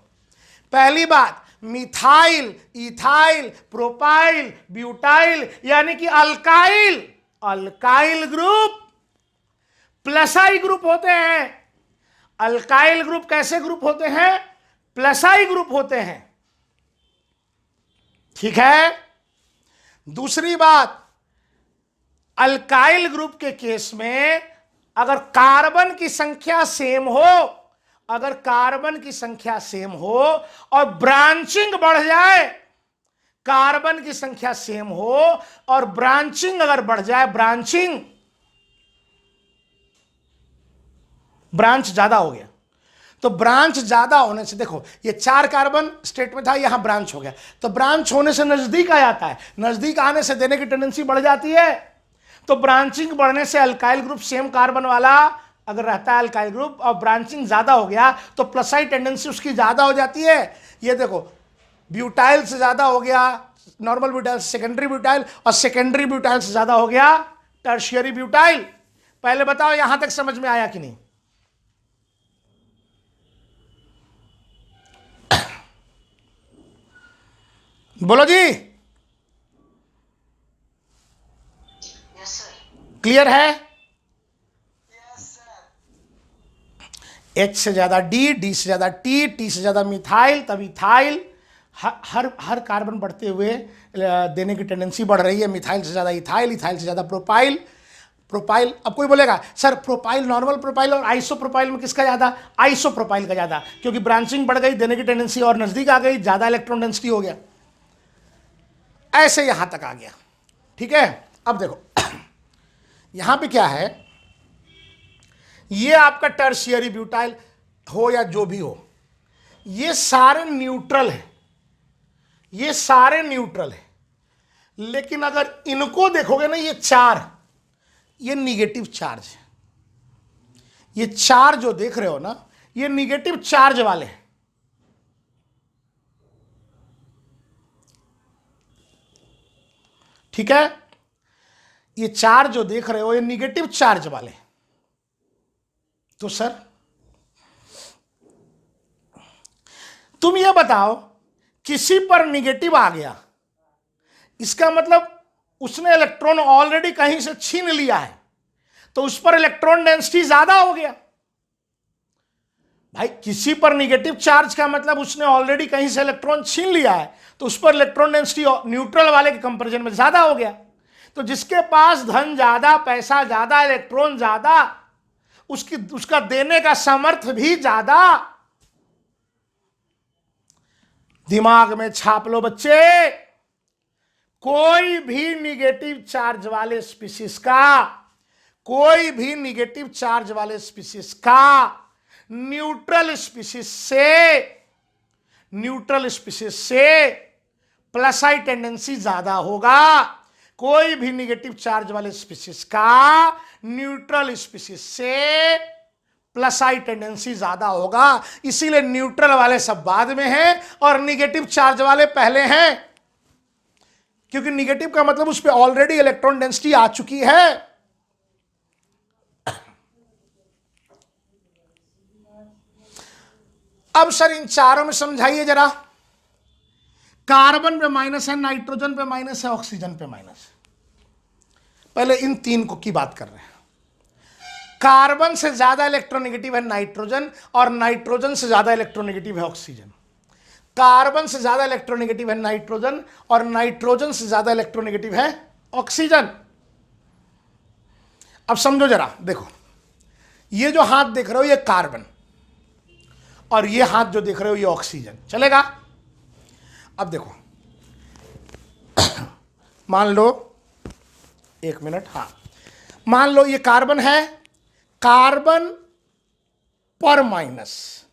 पहली बात, मिथाइल, इथाइल, प्रोपाइल, ब्यूटाइल यानी कि अल्काइल ग्रुप प्लसाई ग्रुप होते हैं। अल्काइल ग्रुप कैसे ग्रुप होते हैं? प्लसाई ग्रुप होते हैं, ठीक है। दूसरी बात, अल्काइल ग्रुप के केस में अगर कार्बन की संख्या सेम हो, अगर कार्बन की संख्या सेम हो और ब्रांचिंग बढ़ जाए, कार्बन की संख्या सेम हो और ब्रांचिंग अगर बढ़ जाए, ब्रांच ज्यादा हो गया, तो ब्रांच ज्यादा होने से देखो ये 4 कार्बन स्टेट में था, यहां ब्रांच हो गया, तो ब्रांच होने से नजदीक आ जाता है, नजदीक आने से देने की टेंडेंसी बढ़ जाती है। तो ब्रांचिंग बढ़ने से अल्काइल ग्रुप सेम कार्बन वाला अगर रहता है अल्काइल ग्रुप और ब्रांचिंग ज्यादा हो गया तो प्लसाई टेंडेंसी उसकी ज्यादा हो जाती है। ये देखो ब्यूटाइल से ज्यादा हो गया नॉर्मल ब्यूटाइल, सेकेंडरी ब्यूटाइल, और सेकेंडरी ब्यूटाइल से ज्यादा हो गया टर्शियरी ब्यूटाइल। पहले बताओ यहां तक समझ में आया कि नहीं? बोलो जी, यस सर। क्लियर है? Yes sir. H से ज्यादा D से ज्यादा T से ज्यादा मिथाइल, तब इथाइल। हर कार्बन बढ़ते हुए देने की टेंडेंसी बढ़ रही है। मिथाइल से ज्यादा इथाइल, इथाइल से ज्यादा प्रोपाइल। अब कोई बोलेगा सर प्रोपाइल, नॉर्मल प्रोपाइल और आइसोप्रोपाइल में किसका ज्यादा? आइसोप्रोपाइल का ज्यादा, क्योंकि ब्रांचिंग बढ़ गई, देने की टेंडेंसी और नजदीक आ गई, ज्यादा इलेक्ट्रॉन डेंसिटी हो गया। ऐसे यहां तक आ गया, ठीक है। अब देखो यहां पे क्या है, ये आपका टर्शियरी ब्यूटाइल हो या जो भी हो, ये सारे न्यूट्रल है, ये सारे न्यूट्रल है। लेकिन अगर इनको देखोगे ना, ये 4 ये निगेटिव चार्ज है। ये 4 जो देख रहे हो ना, ये निगेटिव चार्ज वाले हैं। ठीक है, ये 4 जो देख रहे हो ये निगेटिव चार्ज वाले। तो सर तुम ये बताओ किसी पर निगेटिव आ गया, इसका मतलब उसने इलेक्ट्रॉन ऑलरेडी कहीं से छीन लिया है, तो उस पर इलेक्ट्रॉन डेंसिटी ज्यादा हो गया। भाई किसी पर निगेटिव चार्ज का मतलब उसने ऑलरेडी कहीं से इलेक्ट्रॉन छीन लिया है, तो उस पर इलेक्ट्रॉन डेंसिटी न्यूट्रल वाले के कंपैरिजन में ज्यादा हो गया। तो जिसके पास धन ज्यादा, पैसा ज्यादा, इलेक्ट्रॉन ज्यादा, उसका देने का सामर्थ्य भी ज्यादा। दिमाग में छाप लो बच्चे, कोई भी निगेटिव चार्ज वाले स्पीशीज का, कोई भी निगेटिव चार्ज वाले स्पीशीज का न्यूट्रल स्पीशीज से प्लस आई टेंडेंसी ज्यादा होगा। कोई भी निगेटिव चार्ज वाले स्पीशीज का न्यूट्रल स्पीशीज से प्लस आई टेंडेंसी ज्यादा होगा। इसीलिए न्यूट्रल वाले सब बाद में हैं और निगेटिव चार्ज वाले पहले हैं, क्योंकि निगेटिव का मतलब उस पर ऑलरेडी इलेक्ट्रॉन डेंसिटी आ चुकी है। अब सर इन चारों में समझाइए जरा। कार्बन पे माइनस है, नाइट्रोजन पे माइनस है, ऑक्सीजन पे माइनस है। पहले इन तीन को की बात कर रहे हैं। कार्बन से ज्यादा इलेक्ट्रोनेगेटिव है नाइट्रोजन, और नाइट्रोजन से ज्यादा इलेक्ट्रोनेगेटिव है ऑक्सीजन। कार्बन से ज्यादा इलेक्ट्रोनेगेटिव है नाइट्रोजन, और नाइट्रोजन से ज्यादा इलेक्ट्रोनेगेटिव है ऑक्सीजन। अब समझो जरा, देखो ये जो हाथ देख रहे हो ये कार्बन, और ये हाथ जो देख रहे हो ये ऑक्सीजन, चलेगा? अब देखो मान लो, एक मिनट, हाँ, मान लो ये कार्बन है, कार्बन पर माइनस,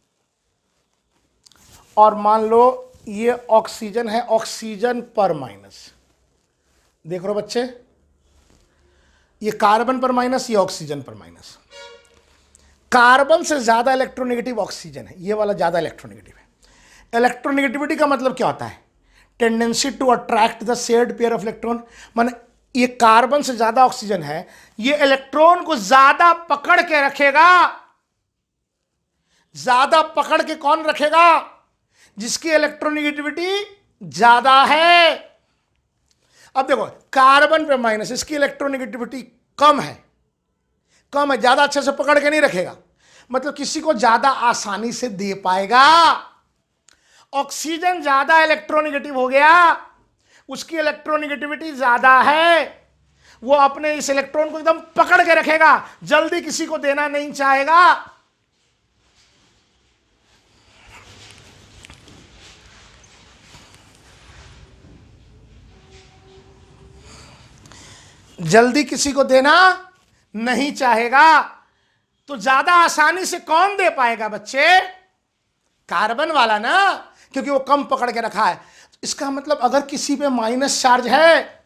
और मान लो ये ऑक्सीजन है, ऑक्सीजन पर माइनस। देख रहे हो बच्चे, ये कार्बन पर माइनस, ये ऑक्सीजन पर माइनस। कार्बन से ज्यादा इलेक्ट्रोनेगेटिव ऑक्सीजन है, ये वाला ज्यादा इलेक्ट्रोनेगेटिव है। इलेक्ट्रोनेगेटिविटी का मतलब क्या होता है? Tendency to attract the shared pair of electron. माने ये कार्बन से ज्यादा ऑक्सीजन है, ये इलेक्ट्रॉन को ज्यादा पकड़ के रखेगा। ज्यादा पकड़ के कौन रखेगा? जिसकी इलेक्ट्रोनेगेटिविटी ज्यादा है। अब देखो कार्बन पे माइनस, इसकी इलेक्ट्रोनेगेटिविटी कम है, कम है, ज्यादा अच्छे से पकड़ के नहीं रखेगा, मतलब किसी को ज्यादा आसानी से दे पाएगा। ऑक्सीजन ज्यादा इलेक्ट्रोनेगेटिव हो गया, उसकी इलेक्ट्रोनेगेटिविटी ज्यादा है, वो अपने इस इलेक्ट्रॉन को एकदम पकड़ के रखेगा, जल्दी किसी को देना नहीं चाहेगा। जल्दी किसी को देना नहीं चाहेगा, तो ज्यादा आसानी से कौन दे पाएगा बच्चे? कार्बन वाला ना, क्योंकि वो कम पकड़ के रखा है। इसका मतलब अगर किसी पे माइनस चार्ज है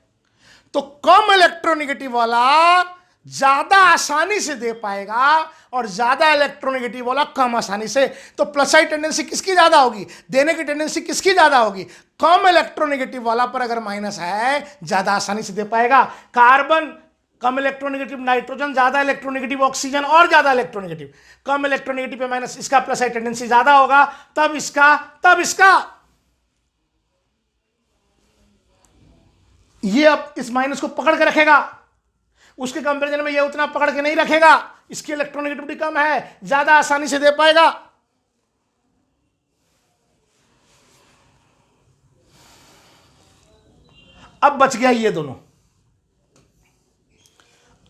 तो कम इलेक्ट्रोनेगेटिव वाला ज्यादा आसानी से दे पाएगा, और ज्यादा इलेक्ट्रोनेगेटिव वाला कम आसानी से। तो प्लस आई टेंडेंसी किसकी ज्यादा होगी? देने की टेंडेंसी किसकी ज्यादा होगी? कम इलेक्ट्रोनेगेटिव वाला पर अगर माइनस है, ज्यादा आसानी से दे पाएगा। कार्बन कम इलेक्ट्रोनेगेटिव, नाइट्रोजन ज्यादा इलेक्ट्रोनेगेटिव, ऑक्सीजन और ज्यादा इलेक्ट्रोनेगेटिव। कम इलेक्ट्रोनेगेटिव पे माइनस, इसका प्लस आई टेंडेंसी ज्यादा होगा, तब इसका, तब इसका। ये अब इस माइनस को पकड़ के रखेगा, उसके कंपैरिजन में ये उतना पकड़ के नहीं रखेगा, इसकी इलेक्ट्रोनेगेटिविटी कम है, ज्यादा आसानी से दे पाएगा। अब बच गया ये दोनों,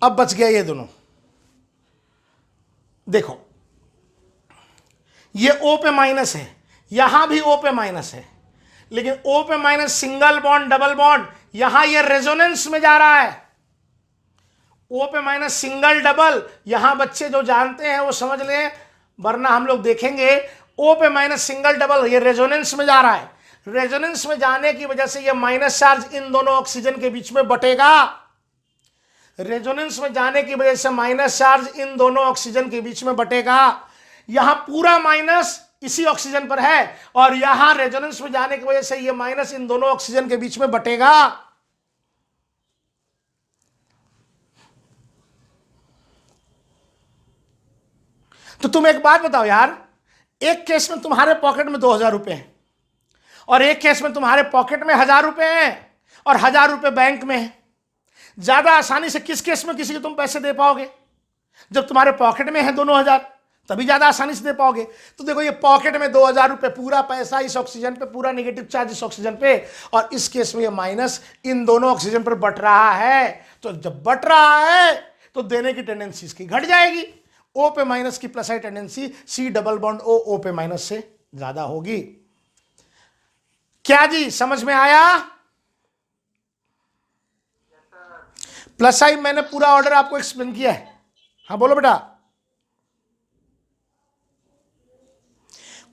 अब बच गया ये दोनों। देखो ये O पे माइनस है, यहां भी O पे माइनस है, लेकिन O पे minus single bond, double bond, यहां ये रेजोनेंस में जा रहा है। O पे माइनस सिंगल, डबल, यहां बच्चे जो जानते हैं वो समझ लें, वरना हम लोग देखेंगे। O पे माइनस सिंगल, डबल, ये रेजोनेंस में जा रहा है। रेजोनेंस में जाने की वजह से ये माइनस चार्ज इन दोनों ऑक्सीजन के बीच में बटेगा। रेजोनेंस में जाने की वजह से माइनस चार्ज इन दोनों ऑक्सीजन के बीच में बटेगा। यहां पूरा माइनस इसी ऑक्सीजन पर है, और यहां रेजोनेंस में जाने की वजह से ये माइनस इन दोनों ऑक्सीजन के बीच में बटेगा। तो तुम एक बात बताओ यार, एक केस में तुम्हारे पॉकेट में 2000 रुपए हैं, और एक केस में तुम्हारे पॉकेट में 1000 रुपए हैं और 1000 रुपए बैंक में है। ज्यादा आसानी से किस केस में किसी को तुम पैसे दे पाओगे? जब तुम्हारे पॉकेट में है दोनों 1000, तभी ज्यादा आसानी से दे पाओगे। तो देखो ये पॉकेट में 2000 रुपए पूरा पैसा इस ऑक्सीजन पे, पूरा नेगेटिव चार्ज इस ऑक्सीजन पे, और इस केस में ये माइनस इन दोनों ऑक्सीजन पर बट रहा है। तो जब बट रहा है तो देने की टेंडेंसी इसकी घट जाएगी। O पे माइनस की plus I tendency C double bond O पे माइनस से ज्यादा होगी। क्या जी समझ में आया? प्लस आई मैंने पूरा ऑर्डर आपको एक्सप्लेन किया है। हाँ बोलो बेटा,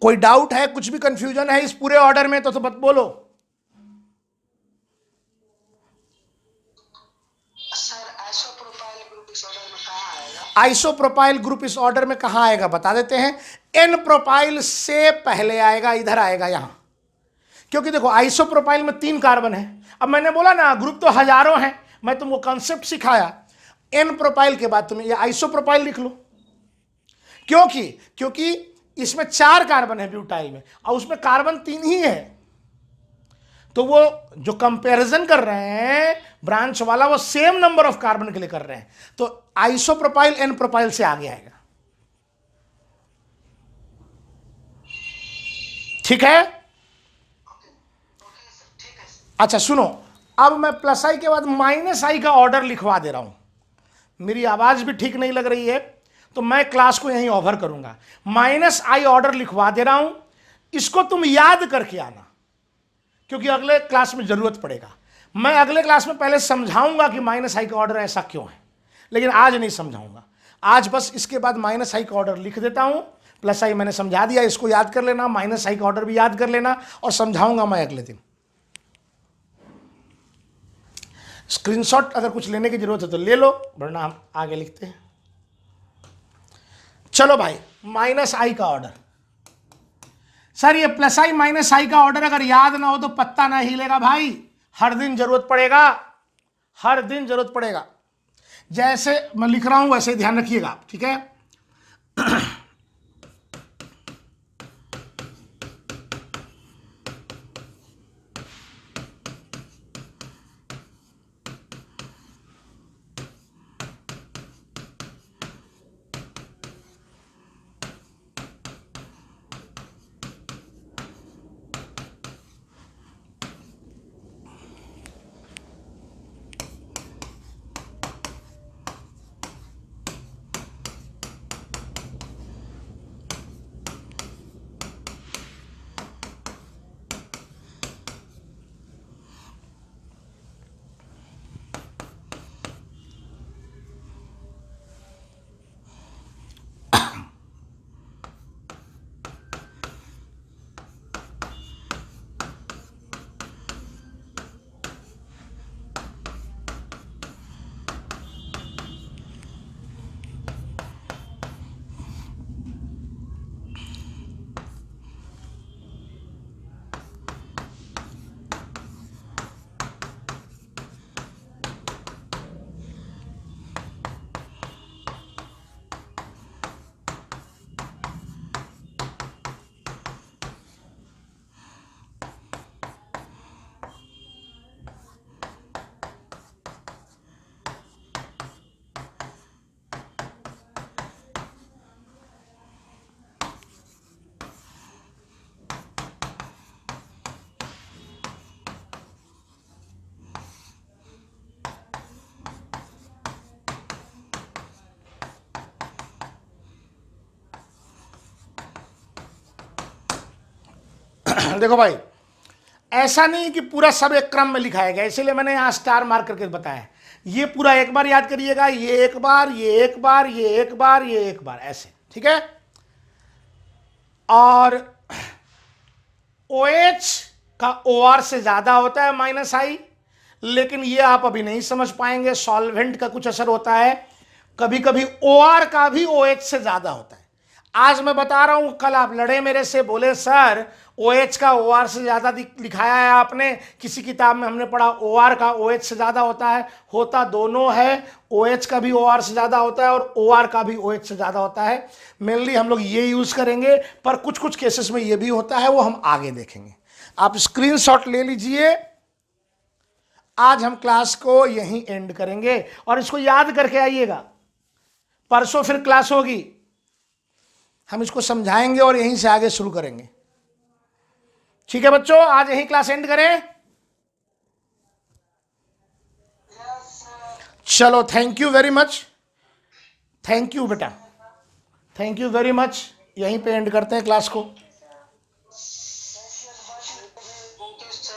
कोई डाउट है, कुछ भी कंफ्यूजन है इस पूरे ऑर्डर में तो मत बोलो। सर आइसोप्रोपाइल ग्रुप इस ऑर्डर में कहाँ आएगा? आइसोप्रोपाइल ग्रुप इस ऑर्डर में कहां आएगा बता देते हैं। एन प्रोपाइल से पहले आएगा, इधर आएगा यहां, क्योंकि देखो आइसोप्रोपाइल में 3 कार्बन है। अब मैंने बोला ना ग्रुप तो हजारों हैं, मैं तुमको कॉन्सेप्ट सिखाया। एन प्रोपाइल के बाद तुम ये आइसोप्रोपाइल लिख लो, क्योंकि इसमें 4 कार्बन है ब्यूटाइल में और उसमें कार्बन 3 ही है। तो वो जो कंपैरिजन कर रहे हैं ब्रांच वाला, वो सेम नंबर ऑफ कार्बन के लिए कर रहे हैं। तो आइसोप्रोपाइल एन प्रोपाइल से आगे आएगा। ठीक है? ठीक है सर। अच्छा सुनो, अब मैं प्लस आई के बाद माइनस आई का ऑर्डर लिखवा दे रहा हूं। मेरी आवाज भी ठीक नहीं लग रही है तो मैं क्लास को यहीं ओवर करूंगा। माइनस आई ऑर्डर लिखवा दे रहा हूं, इसको तुम याद करके आना, क्योंकि अगले क्लास में जरूरत पड़ेगा। मैं अगले क्लास में पहले समझाऊंगा कि माइनस आई का ऑर्डर ऐसा क्यों है, लेकिन आज नहीं समझाऊंगा। आज बस इसके बाद माइनस आई का ऑर्डर लिख देता हूं। प्लस आई मैंने समझा दिया, इसको याद कर लेना, माइनस आई का ऑर्डर भी याद कर लेना, और समझाऊंगा मैं अगले दिन। स्क्रीनशॉट अगर कुछ लेने की जरूरत है तो ले लो, वरना हम आगे लिखते हैं। चलो भाई, माइनस आई का ऑर्डर। सर ये प्लस आई माइनस आई का ऑर्डर अगर याद ना हो तो पत्ता ना हिलेगा भाई। हर दिन जरूरत पड़ेगा, हर दिन जरूरत पड़ेगा। जैसे मैं लिख रहा हूं वैसे ही ध्यान रखिएगा, ठीक है? देखो भाई, ऐसा नहीं कि पूरा सब एक क्रम में लिखा है, इसीलिए मैंने यहां स्टार मार्क करके बताया। ये पूरा एक बार याद करिएगा, ये एक बार, ये एक बार, ये एक बार, ये एक बार, ऐसे, ठीक है? और OH का OR से ज्यादा होता है माइनस आई, लेकिन ये आप अभी नहीं समझ पाएंगे। सॉल्वेंट का कुछ असर होता है, कभी कभी OR का भी OH से ज्यादा होता है। आज मैं बता रहा हूं, कल आप लड़े मेरे से, बोले सर OH का OR से ज्यादा लिखाया है आपने, किसी किताब में हमने पढ़ा OR का OH से ज्यादा होता है। होता दोनों है, OH का भी OR से ज्यादा होता है और OR का भी OH से ज्यादा होता है। मेनली हम लोग ये यूज करेंगे, पर कुछ कुछ केसेस में ये भी होता है, वो हम आगे देखेंगे। आप स्क्रीनशॉट ले लीजिए। आज हम क्लास को यहीं एंड करेंगे और इसको याद करके आइएगा, परसों फिर क्लास होगी, हम इसको समझाएंगे और यहीं से आगे शुरू करेंगे। ठीक है बच्चों, आज यहीं क्लास एंड करें। चलो, thank you very much, thank you बेटा, थैंक यू वेरी मच। यहीं पे एंड करते हैं क्लास को। Thank you sir.